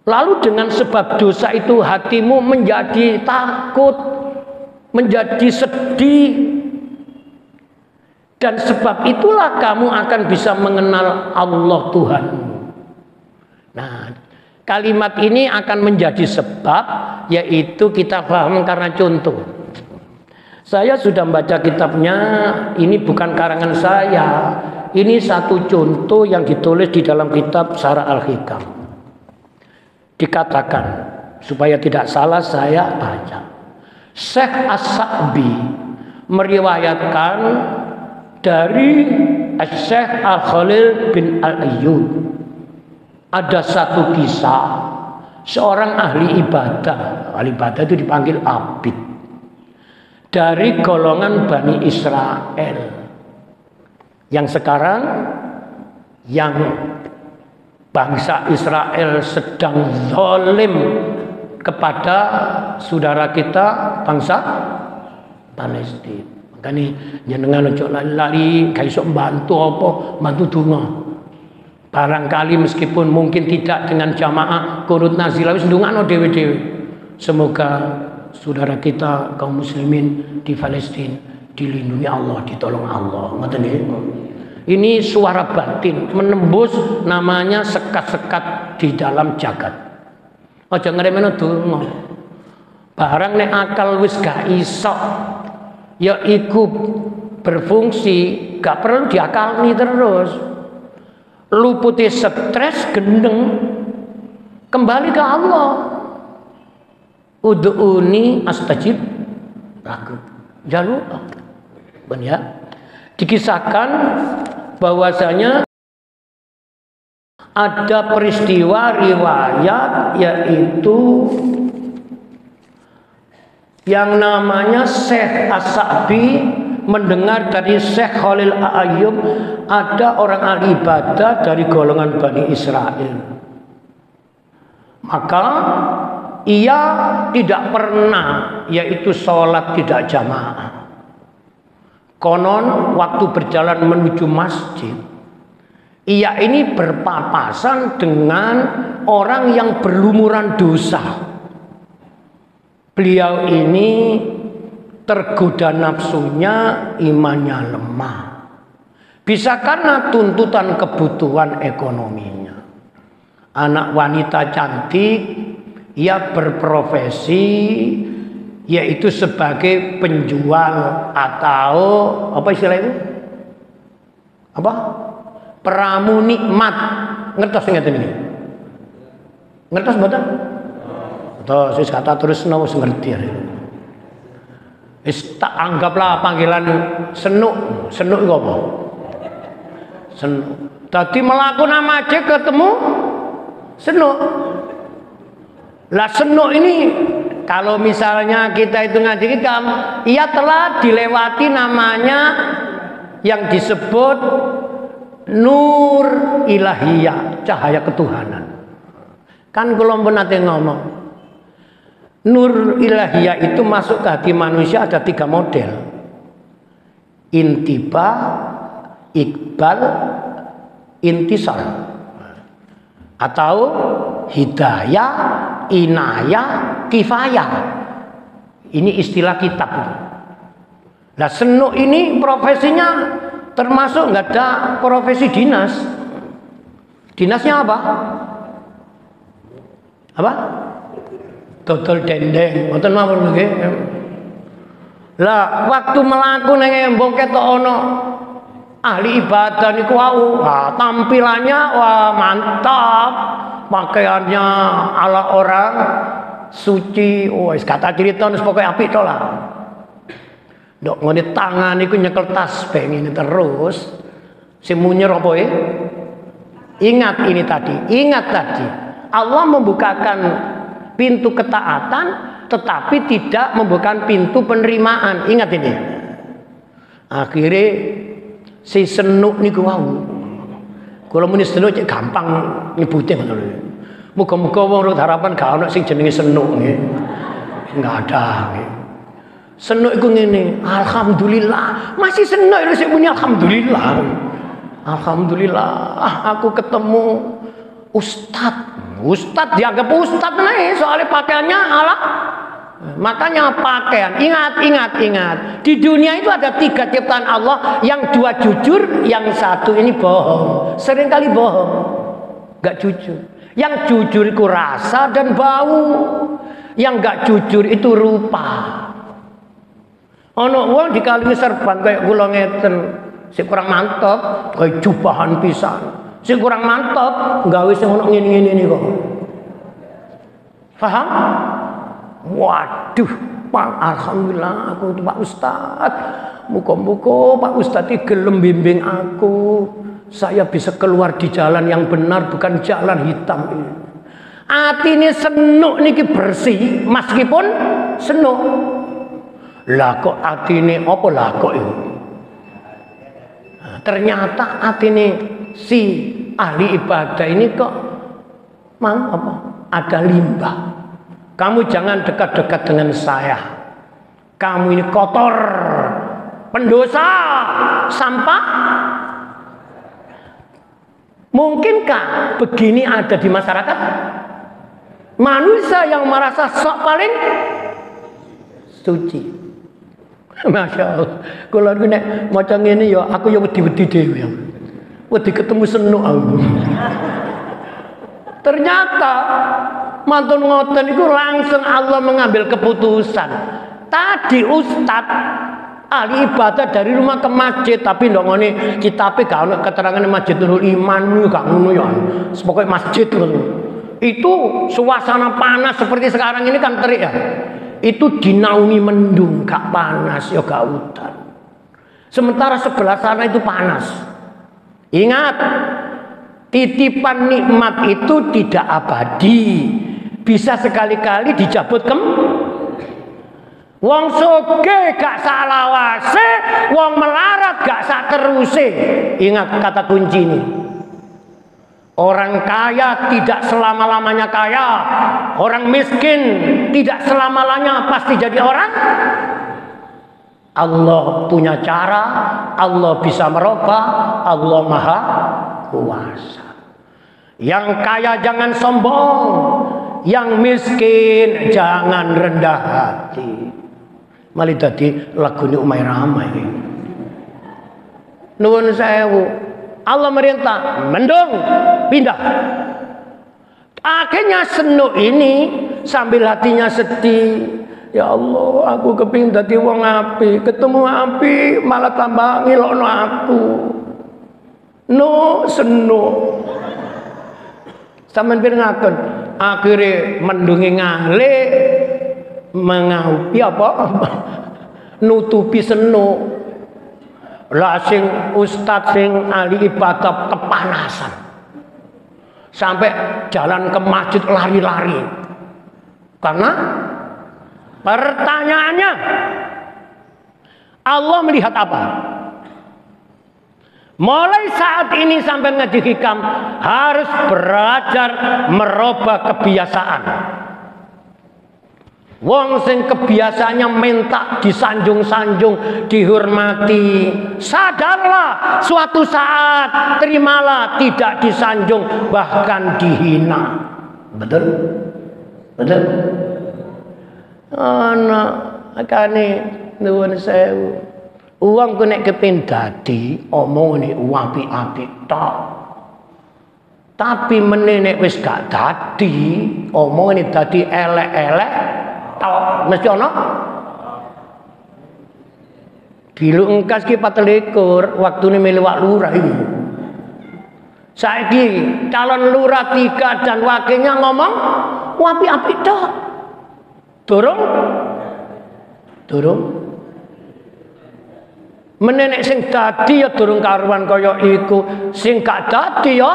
Lalu dengan sebab dosa itu hatimu menjadi takut, menjadi sedih. Dan sebab itulah kamu akan bisa mengenal Allah Tuhanmu. Nah, kalimat ini akan menjadi sebab, yaitu kita paham karena contoh. Saya sudah membaca kitabnya, ini bukan karangan saya. Ini satu contoh yang ditulis di dalam kitab Syarah Al-Hikam. Dikatakan, supaya tidak salah saya baca. Syekh As-Sa'bi meriwayatkan dari Syekh Al-Khalil bin Al-Ayyub. Ada satu kisah seorang ahli ibadah. Ahli ibadah itu dipanggil abid. Dari golongan Bani Israel. Yang sekarang yang bangsa Israel sedang zalim kepada saudara kita bangsa Palestina. Makanya jenengan ojo lali-lali gak iso bantu apa, bantu donga. Barangkali meskipun mungkin tidak dengan jamaah qunut nazilah wis ndongakno dhewe-dhewe. Semoga saudara kita kaum muslimin di Palestina dilindungi Allah, ditolong Allah. Ngoten nggih. Ini suara batin menembus namanya sekat-sekat di dalam jagat. Aja ngremeno donga. Barang nek akal wis gak iso ya iku berfungsi, gak perlu diakali terus. Luputi stres gendeng kembali ke Allah. Ud'uni astajib lakum. Jaluk. Ya. Dikisahkan bahwasanya ada peristiwa riwayat yaitu yang namanya Syekh As-Sa'bi mendengar dari Syekh Khalil Al-Ayyub ada orang ahli ibadah dari golongan Bani Israel. Maka ia tidak pernah yaitu sholat tidak jamaah. Konon waktu berjalan menuju masjid, ia ini berpapasan dengan orang yang berlumuran dosa. Beliau ini tergoda nafsunya, imannya lemah. Bisa karena tuntutan kebutuhan ekonominya. Anak wanita cantik, ia berprofesi yaitu sebagai penjual atau apa istilah itu? Apa? Peramu nikmat. Ngertos ngeten iki? Ngertos mboten? Terus wis kata terus wis ngerti. Wis tak anggaplah panggilan senuk. Senuk iku apa? Senuk. Dadi melaku nama aja ketemu senuk. Lah senuk ini kalau misalnya kita itu ngaji hikam, ia telah dilewati namanya yang disebut nur ilahiyah, cahaya ketuhanan. Kan kalau pun nanti ngomong, nur ilahiyah itu masuk ke hati manusia ada 3 model. Intiba, iqbal, intisar. Atau hidayah, inayah, kifayah. Ini istilah kitab. Nah senuk ini profesinya termasuk nggak ada profesi dinas. Dinasnya apa? Apa? Dodol dendeng. Mboten mawon nggih. Lah waktu mlaku ning embong ketok ana ahli ibadah niku wau, tampilannya wah mantap, pakaiannya ala orang suci, wis kata cerita wis pokoke apik to lah. Ndok ngene tangan niku nyekel tasbih ngene terus. Sing munyer apa Ingat ini tadi, ingat tadi. Allah membukakan pintu ketaatan tetapi tidak membukakan pintu penerimaan. Ingat ini. Akhirnya si senuk niku wau. Kalau muni senuk cek gampang nyebute ngono lho. Muga-muga wong Rut Harapan gak ono sing jenenge senuk nggih. Enggak ada nggih. Senuk iku ngene, alhamdulillah. Masih senuk lho sik muni alhamdulillah. Alhamdulillah aku ketemu ustad. Ustad dianggap ustad nih soalnya pakaiannya ala. Makanya pakaian, ingat. Di dunia itu ada 3 ciptaan Allah, yang 2 jujur, yang 1 ini bohong. Seringkali bohong, gak jujur. Yang jujur itu rasa dan bau, yang gak jujur itu rupa. Ana wong dikalingi serban kaya kula ngeten, sing kurang mantep gawe jubahan pisan. Sing kurang mantep gawe sing ono ngene-ngene iki kok. Paham? Waduh, Pak, alhamdulillah aku Pak Ustad. Muga-muga Pak Ustad iki gelem bimbing aku. Saya bisa keluar di jalan yang benar, bukan jalan hitam ini. Atine senuk niki bersih meskipun senuk. Lah kok atine apa lah kok itu? Nah, ternyata atine si ahli ibadah ini kok ada limbah. Kamu jangan dekat-dekat dengan saya. Kamu ini kotor, pendosa, sampah. Mungkinkah begini ada di masyarakat? Manusia yang merasa sok paling suci. Masya Allah. Kalau aku nek macam ini ya, aku ya wedi-wedi dewe. Wedi ketemu senuk aku. Ternyata mantun ngoten itu langsung Allah mengambil keputusan. Tadi Ustad ahli ibadah dari rumah ke masjid, tapi ndok ngene kitabe gak ono keterangan Masjid Nurul Iman gak ngono ya. Pokoke masjid ngono. Itu suasana panas seperti sekarang ini kan terik ya. Itu dinaungi mendung, gak panas ya gak hutan. Sementara sebelah sana itu panas. Ingat, titipan nikmat itu tidak abadi. Bisa sekali-kali dicabut wong soge gak salawase, wong melarat gak sak teruse. Ingat kata kunci ini. Orang kaya tidak selama-lamanya kaya. Orang miskin tidak selama-lamanya pasti jadi orang. Allah punya cara, Allah bisa merubah, Allah maha kuasa. Yang kaya jangan sombong, yang miskin jangan rendah hati. Malih dadi lagune Umay Rama iki. Nuwun sewu. Allah merintah, mendung, pindah. Akhirnya senuk ini sambil hatinya sedih. Ya Allah, aku kepingin dadi wong apik, ketemu apik malah tambah ngilokno aku. No senuk. Sampeyan pirengaken, akhire mendunge ngalih mengaupi apa? Nutupi senuk. Lah sing ustad sing ahli ibadah kepanasan. Sampai jalan ke masjid lari-lari. Karena pertanyaannya, Allah melihat apa? Mulai saat ini sampai ngaji hikam harus belajar merubah kebiasaan. Wong sing kebiasaannya minta disanjung-sanjung, dihormati. Sadarlah, suatu saat terimalah tidak disanjung, bahkan dihina. Betul? Betul? Anak akane nuwun sewu. Uang ku nek kepin dadi omongane apik-apik tok. Tapi meneh wis gak dadi, omongane dadi elek-elek tok. Mesti ana. Dilu engkas ki 24 waktune meliwat lurah iki. Saiki calon lurah 3 dan wakilnya ngomong apik-apik tok. Durung? Menenek sing dadi ya durung karuan kaya iku, sing gak dadi ya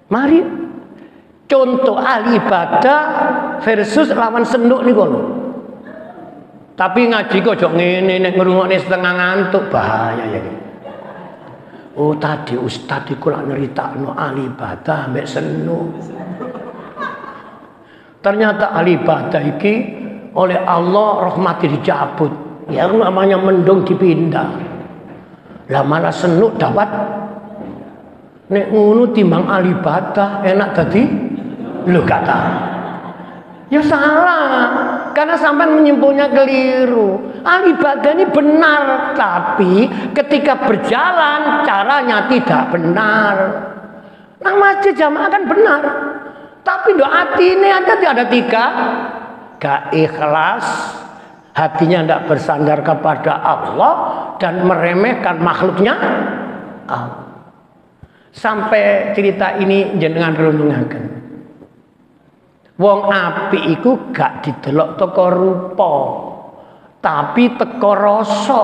mari contoh ahli ibadah versus lawan senuk niku lho. Tapi ngaji kok aja ngene nek ngrungokne setengah ngantuk bahaya ya. Oh tadi ustaz iku lak nyeritakno ahli ibadah mbek senuk. Ternyata ahli ibadah iki oleh Allah rahmati dicabut. Ya namanya mendung dipindah. Lah malah senuk dapat nek ngono timbang ahli ibadah enak dadi lho kata. Ya salah. Karena sampai menyimpulnya keliru. Ahli ibadah ini benar, tapi ketika berjalan caranya tidak benar. Nang masjid jamaah kan benar. Tapi doa hati ini aja ada 3. Gak ikhlas, hatinya tidak bersandar kepada Allah dan meremehkan makhluknya Allah. Sampai cerita ini jenengan renungaken. Wong apik iku gak didelok teko rupa, tapi teko rasa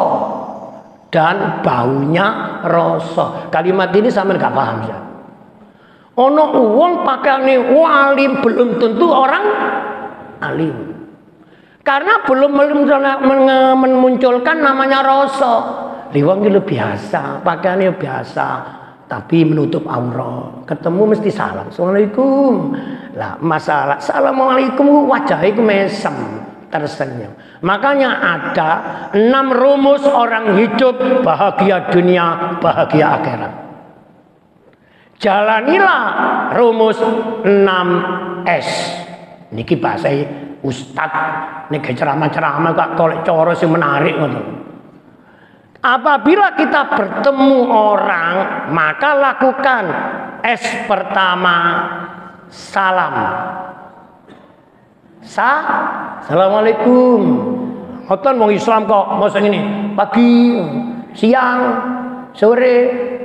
dan baunya rasa. Kalimat ini sampean gak paham ya. Ono wong pakaiane alim belum tentu orang alim. Karena belum memunculkan namanya rasa. Wong iki biasa, pakaiane biasa, tapi menutup aurat. Ketemu mesti salam. Assalamualaikum. Lah masalah assalamualaikum wajahnya itu mesem, tersenyum. Makanya ada 6 rumus orang hidup bahagia dunia, bahagia akhirat. Jalanilah rumus 6S. Niki bahasa ustad, niki ceramah-ceramah kok golek cara sing menarik ngoten. Apabila kita bertemu orang, maka lakukan S pertama, salam. Assalamualaikum. Ngoten wong Islam kok mosok ngene, pagi, siang, sore,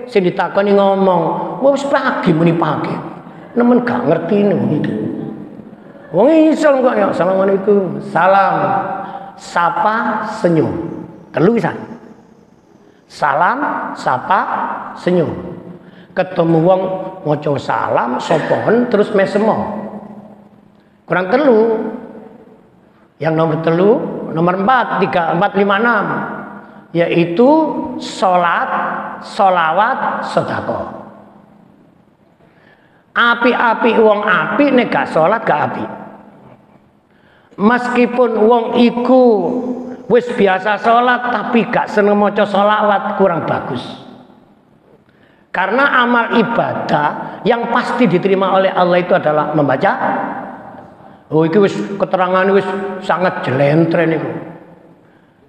sing ditakoni ngomong, wis pagi muni pagi. Nemen gak ngerti wong iki. Wong Islam kok ya assalamualaikum, salam, sapa, senyum. Telu pisan. Salam, sapa, senyum. Ketemu wong maca salam, sopoen terus mesemo. Kurang telu. Yang nomor telu, nomor 4, 3, 4, 5, 6. Yaitu sholat, sholawat, sedekah. Api-api wong api nek gak sholat gak api. Meskipun wong iku wis biasa sholat tapi gak seneng maca sholawat, kurang bagus. Karena amal ibadah yang pasti diterima oleh Allah itu adalah membaca. Oh iki wis keterangan wis sangat jelentren niku.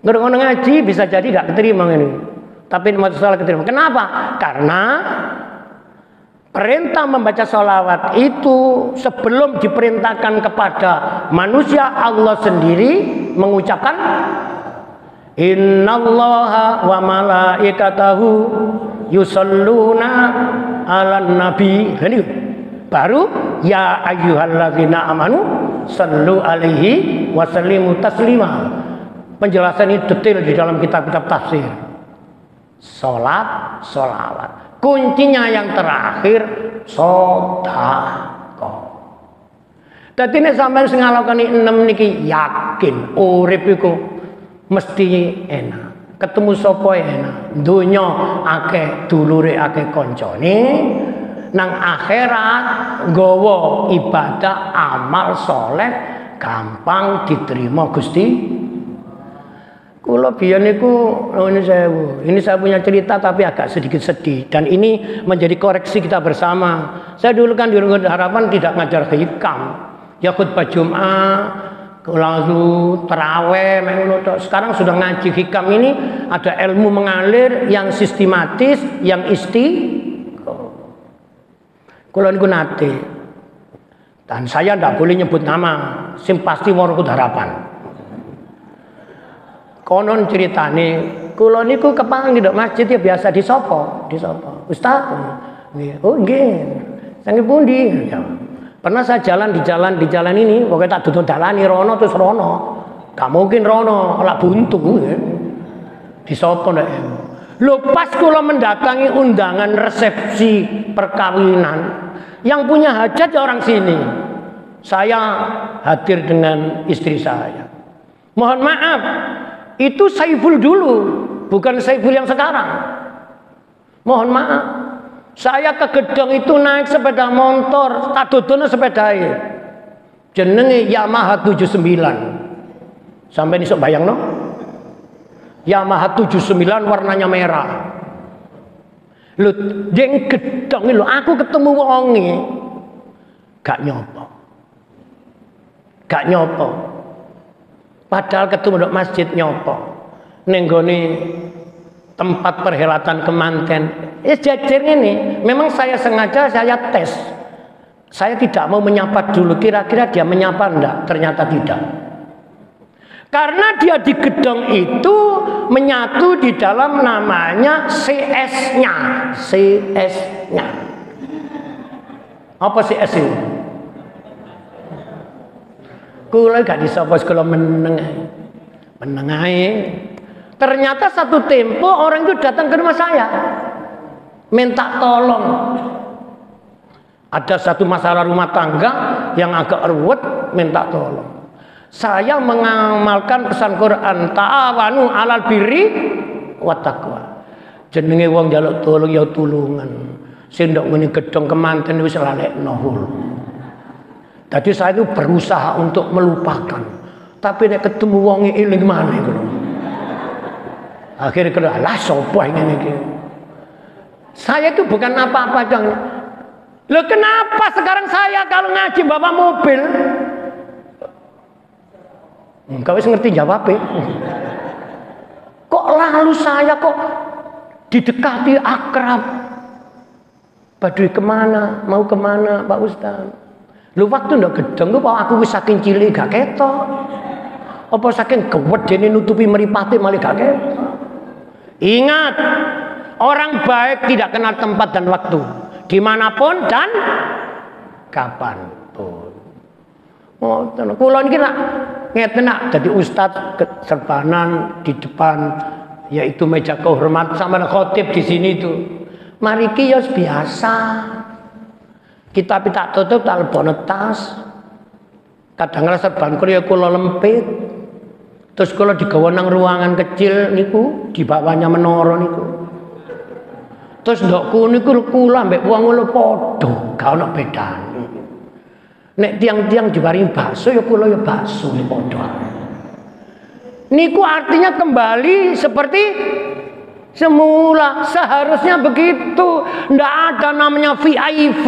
Ngerti ngaji bisa jadi gak keterima ini. Tapi maca sholawat keterima. Kenapa? Karena perintah membaca sholawat itu sebelum diperintahkan kepada manusia, Allah sendiri mengucapkan innallaha wa malaikatahu yusholluna 'alan nabi. Ini baru ya ayyuhalladzina amanu shallu alaihi wa sallimu taslima. Penjelasan ini detail di dalam kitab-kitab tafsir. Salat, sholawat. Kuncinya yang terakhir sedekah. Dadi nek sampeyan sing nglakoni 6 niki yakin urip iku mesti enak. Ketemu sapa enak. Donya akeh dulure, akeh kancane. Nang akhirat nggawa ibadah amal soleh gampang diterima Gusti. Kula biyen niku ini saya punya cerita tapi agak sedikit sedih dan ini menjadi koreksi kita bersama. Saya dulu kan di Rumah Harapan tidak ngajar hikam. Ya khutbah Jumat, lalu taraweh, sekarang sudah ngaji hikam ini ada ilmu mengalir yang sistematis, yang kula niku nate. Dan saya tidak boleh nyebut nama, sing pasti Rumah Harapan. Konon ceritane kula niku kepanggih ndok masjid ya biasa disopo. Ustaz. Oh nggih. Sange pundi? Ya. Pernah saya jalan di jalan ini, pokoke tak duduk dalani rono terus rono. Gak mungkin rono, lak buntu ya. Disopo ndak. Lho pas kula mendatangi undangan resepsi perkawinan, yang punya hajat ya orang sini. Saya hadir dengan istri saya. Mohon maaf, itu Saiful dulu, bukan Saiful yang sekarang. Mohon maaf. Saya ke gedung itu naik sepeda motor, tak dodono sepedae. Jenenge Yamaha 79. Sampai nisuk bayangno? Yamaha 79 warnanya merah. Lho, jeng gedung lho, aku ketemu wonge. Gak nyopo. Padahal ketemu di masjid nyopo. Nenggone tempat perhelatan kemanten. Jajar ini. Memang saya sengaja saya tes. Saya tidak mau menyapa dulu. Kira-kira dia menyapa enggak? Ternyata tidak. Karena dia di gedung itu menyatu di dalam namanya CS-nya. CS-nya. Apa CS itu? Kula gak disapa kula menengahi. Ternyata satu tempo orang itu datang ke rumah saya. Minta tolong. Ada satu masalah rumah tangga yang agak ruwet, minta tolong. Saya mengamalkan pesan Quran, ta'awanu 'alal birri wat taqwa. Jenenge wong njaluk tolong ya tulungan. Sing ndok ngene gedhong kemanten wis lalekno hul. Tadi saya itu berusaha untuk melupakan. Tapi nek ketemu wong eling maneh ngono. Akhirnya kena lah sapa ngene iki. Saya itu bukan apa-apa dong. Loh kenapa sekarang saya kalau ngaji bawa mobil? Kau wis ngerti jawab Kok lalu saya kok didekati akrab? Baduy kemana? Mau kemana Pak Ustaz? Lu waktu ndak gedeng lu aku wis saking cilik gak ketok. Apa saking gewedene nutupi mripate malah gak ketok. Ingat, orang baik tidak kenal tempat dan waktu, dimanapun dan kapanpun. Oh, kula niki nak ngeten nak dadi ustaz serbanan di depan yaitu meja kehormatan sama khotib di sini itu. Mariki ya biasa. Kita tak tutup tak lebokno tas. Kadang-kadang serban kula lempit. Terus kalau digawa nang ruangan kecil niku, di bawahnya menara niku. Terus ndokku niku kula mbek wong ngono padha, gak ono bedane. Nek tiang-tiang diparingi bakso ya kula ya bakso padha. Niku artinya kembali seperti semula, seharusnya begitu. Ndak ada namanya VIP,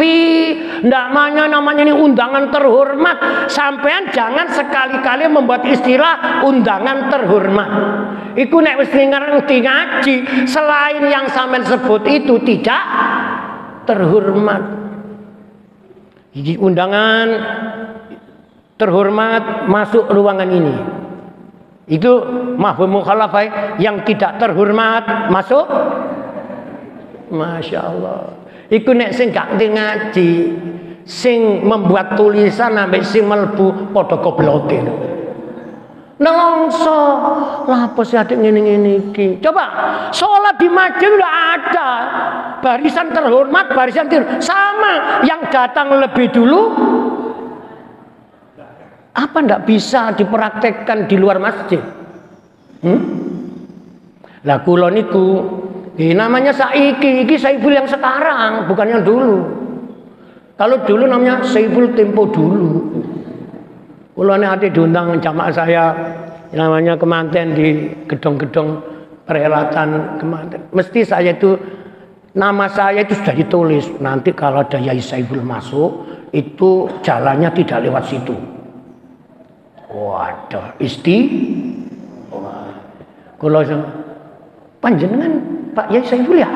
ndak namanya ini undangan terhormat. Sampean jangan sekali-kali membuat istilah undangan terhormat. Iku nek wis ngerti ngaji, selain yang sampean sebut itu tidak terhormat. Jadi undangan terhormat masuk ruangan ini. Itu mafhum mukhalafah yang tidak terhormat masuk. Masya Allah. Iku nek sing gak ngaji, sing membuat tulisan ambek sing mlebu padha gobloke. Nelongso, lah apa sih adik ngene-ngene iki? Coba sholat di masjid udah ada barisan terhormat, barisan sama yang datang lebih dulu. Apa ndak bisa dipraktekkan di luar masjid? Lah kula niku namanya saiki, iki Saiful yang sekarang, bukan yang dulu. Kalau dulu namanya Saiful tempo dulu. Kula nek diundang jamaah saya namanya kemanten di gedung-gedung perhelatan kemanten. Mesti saya itu nama saya itu sudah ditulis. Nanti kalau ada Yai Saiful masuk, itu jalannya tidak lewat situ. Waduh, Kula panjenengan Pak Yai Saiful ya?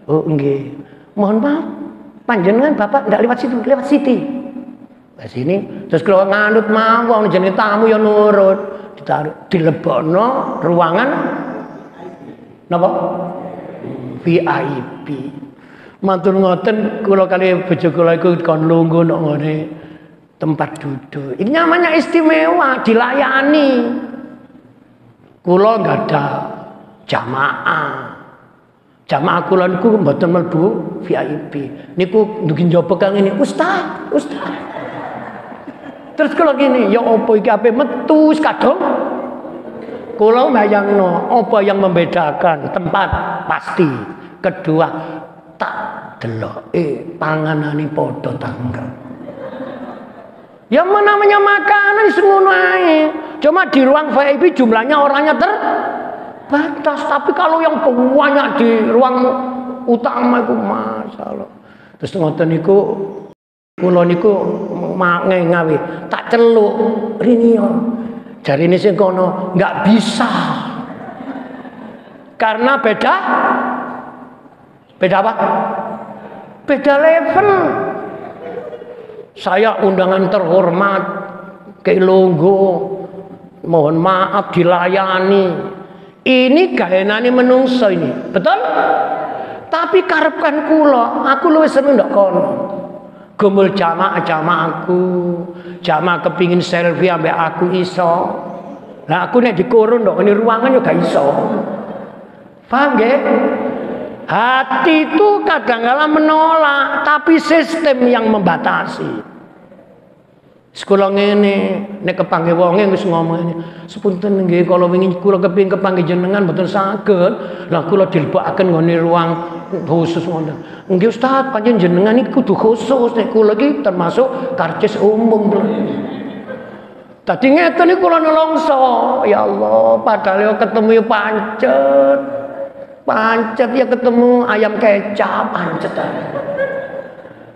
Oh nggih. Mohon maaf, panjenengan Bapak ndak lewat situ, lewat siti. Ke sini, terus kalau nganut mawon jenenge tamu ya nurut, ditaruh dilebokno ruangan napa? VIP. Matur ngoten kula kali bojo kula iku kon lungguh nang ngene tempat duduk. Ini namanya istimewa, dilayani. Kula enggak ada jamaah. Jamaah kula niku mboten mlebu VIP. Niku ndugi njaba kang ngene, Ustaz, Ustaz. Terus kula gini, ya apa iki ape metu wis kadung? Kula mbayangno apa yang membedakan tempat pasti. Kedua, tak deloke panganane padha tangga. Yang namanya makanan semono ae. Cuma di ruang VIP jumlahnya orangnya terbatas. Tapi kalau yang banyak di ruang utama itu masalah. Terus ngoten niku kula niku ngawi tak celuk rini yo. Jarine sing kono enggak bisa. Karena beda apa? Beda level. Saya undangan terhormat ke Longgo mohon maaf dilayani. Ini gaenane menungso ini, betul? Tapi karepkan kula, aku luwih seneng ndok kono. Gumpul jamaah-jamaahku, jamaah kepingin selfie ambek aku iso. Lah aku nek dikurun ndok ini ruangan yo gak iso. Paham nggih? Hati itu kadang-kala menolak, tapi sistem yang membatasi. Sekolah ngene, nek kepanggih wonge wis ngomong ngene. Sepunten nggih kala wingi kula kepengin kepanggih jenengan mboten saged. Lah kula dilebakaken ngene ruang khusus ngono. Nggih Ustaz, pancen jenengan iki kudu khusus nek kula iki termasuk karcis umum. Tadi ngeten iki kula nelongso. Ya Allah, padahal yo ketemu yo pancet. Pancet ya ketemu ayam kecap pancet.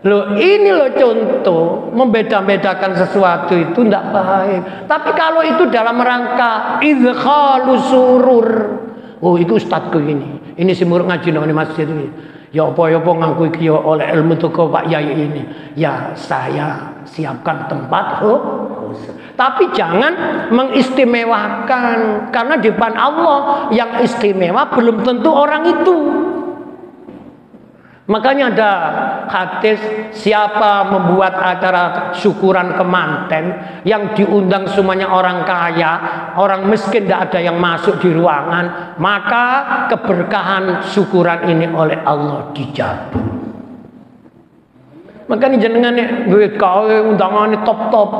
Loh ini loh contoh membeda-bedakan sesuatu itu tidak baik. Tapi kalau itu dalam rangka idkhalus surur, oh itu ustadku ini si murid ngaji nang masjid ini. Ya apa-apa ngaku iki oleh ilmu teko Pak Yai ini. Ya saya siapkan tempat khusus. Tapi jangan mengistimewakan, karena di depan Allah yang istimewa belum tentu orang itu. Makanya ada hadis, siapa membuat acara syukuran kemanten yang diundang semuanya orang kaya, orang miskin tidak ada yang masuk di ruangan, maka keberkahan syukuran ini oleh Allah dijabut. Makanya jenengan duit kau undangan top-top,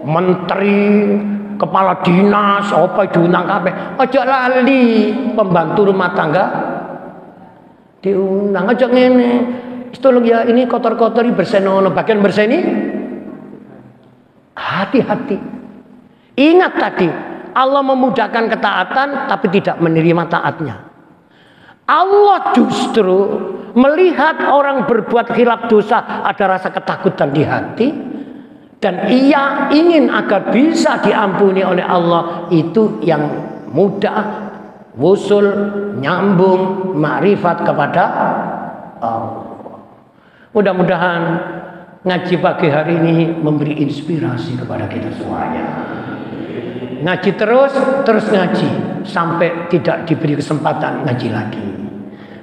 menteri, kepala dinas, apa diundang kabeh, aja lali pembantu rumah tangga diundang aja ngene. Tolong ya ini kotor-kotor bersenono, bagian berseni. Hati-hati. Ingat tadi, Allah memudahkan ketaatan tapi tidak menerima taatnya. Allah justru melihat orang berbuat khilaf dosa ada rasa ketakutan di hati dan ia ingin agar bisa diampuni oleh Allah. Itu yang mudah wusul, nyambung, ma'rifat kepada Allah. Mudah-mudahan ngaji pagi hari ini memberi inspirasi kepada kita semuanya. Ngaji terus ngaji sampai tidak diberi kesempatan ngaji lagi.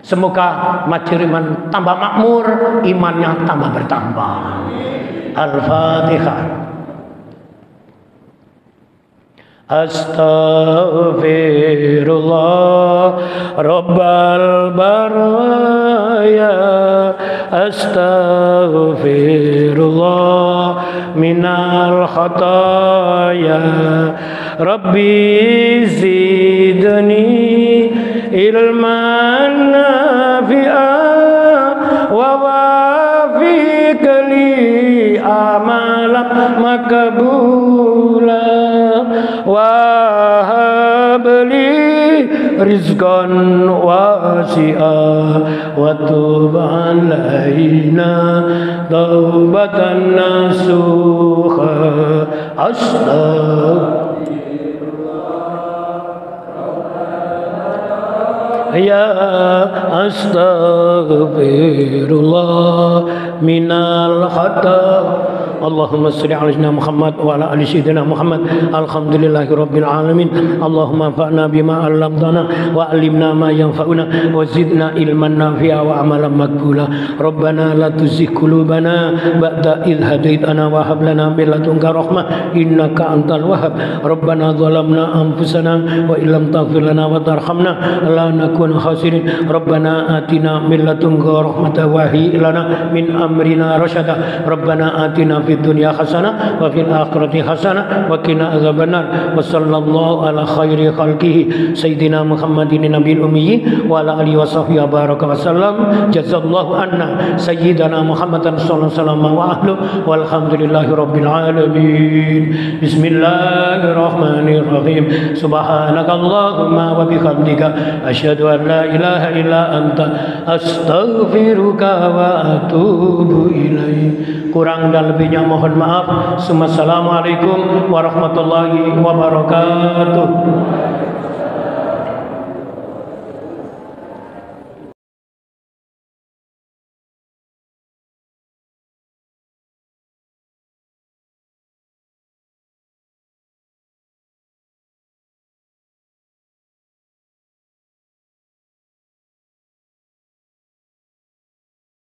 Semoga majeriman tambah makmur, imannya tambah bertambah. Al-Fatihah. Astaghfirullah Rabbal baraya, astaghfirullah minal khataya, Rabbi zidni ilman nafi'a wa wafiq li amalan makbula wahab li rizqan wasi'a wa tub alaina taubatan nasuha. Ya astaghfirullah minal khata. Allahumma salli ala sayyidina Muhammad wa ala ali sayyidina Muhammad. Alhamdulillahi rabbil alamin. Allahumma anfa'na bima 'allamtana wa 'allimna ma yanfa'una wa zidna ilman nafi'a wa amalan maqbula. Rabbana la tuzigh qulubana ba'da idh hadaitana wa hab lana min ladunka rahmah innaka antal wahhab. Rabbana zalamna anfusana wa illam taghfir lana wa tarhamna lanakunanna khasirin. Rabbana atina min ladunka rahmatan wa hayyi lana min amrina rasyada. Rabbana atina fid dunya hasanah wa fil akhirati hasanah wa qina adzabannar. Wa sallallahu ala khairi khalqihi sayyidina Muhammadin nabiyil ummi wa ala alihi wa sahbihi baraka wa sallam. Jazallahu anna sayyidana Muhammadan sallallahu alaihi wasallam wa ahlu walhamdulillahi rabbil alamin. Bismillahirrahmanirrahim. Subhanakallahumma wa bihamdika asyhadu an la ilaha illa anta astaghfiruka wa atubu ilaik. Kurang dan lebihnya mohon maaf. Assalamualaikum warahmatullahi wabarakatuh.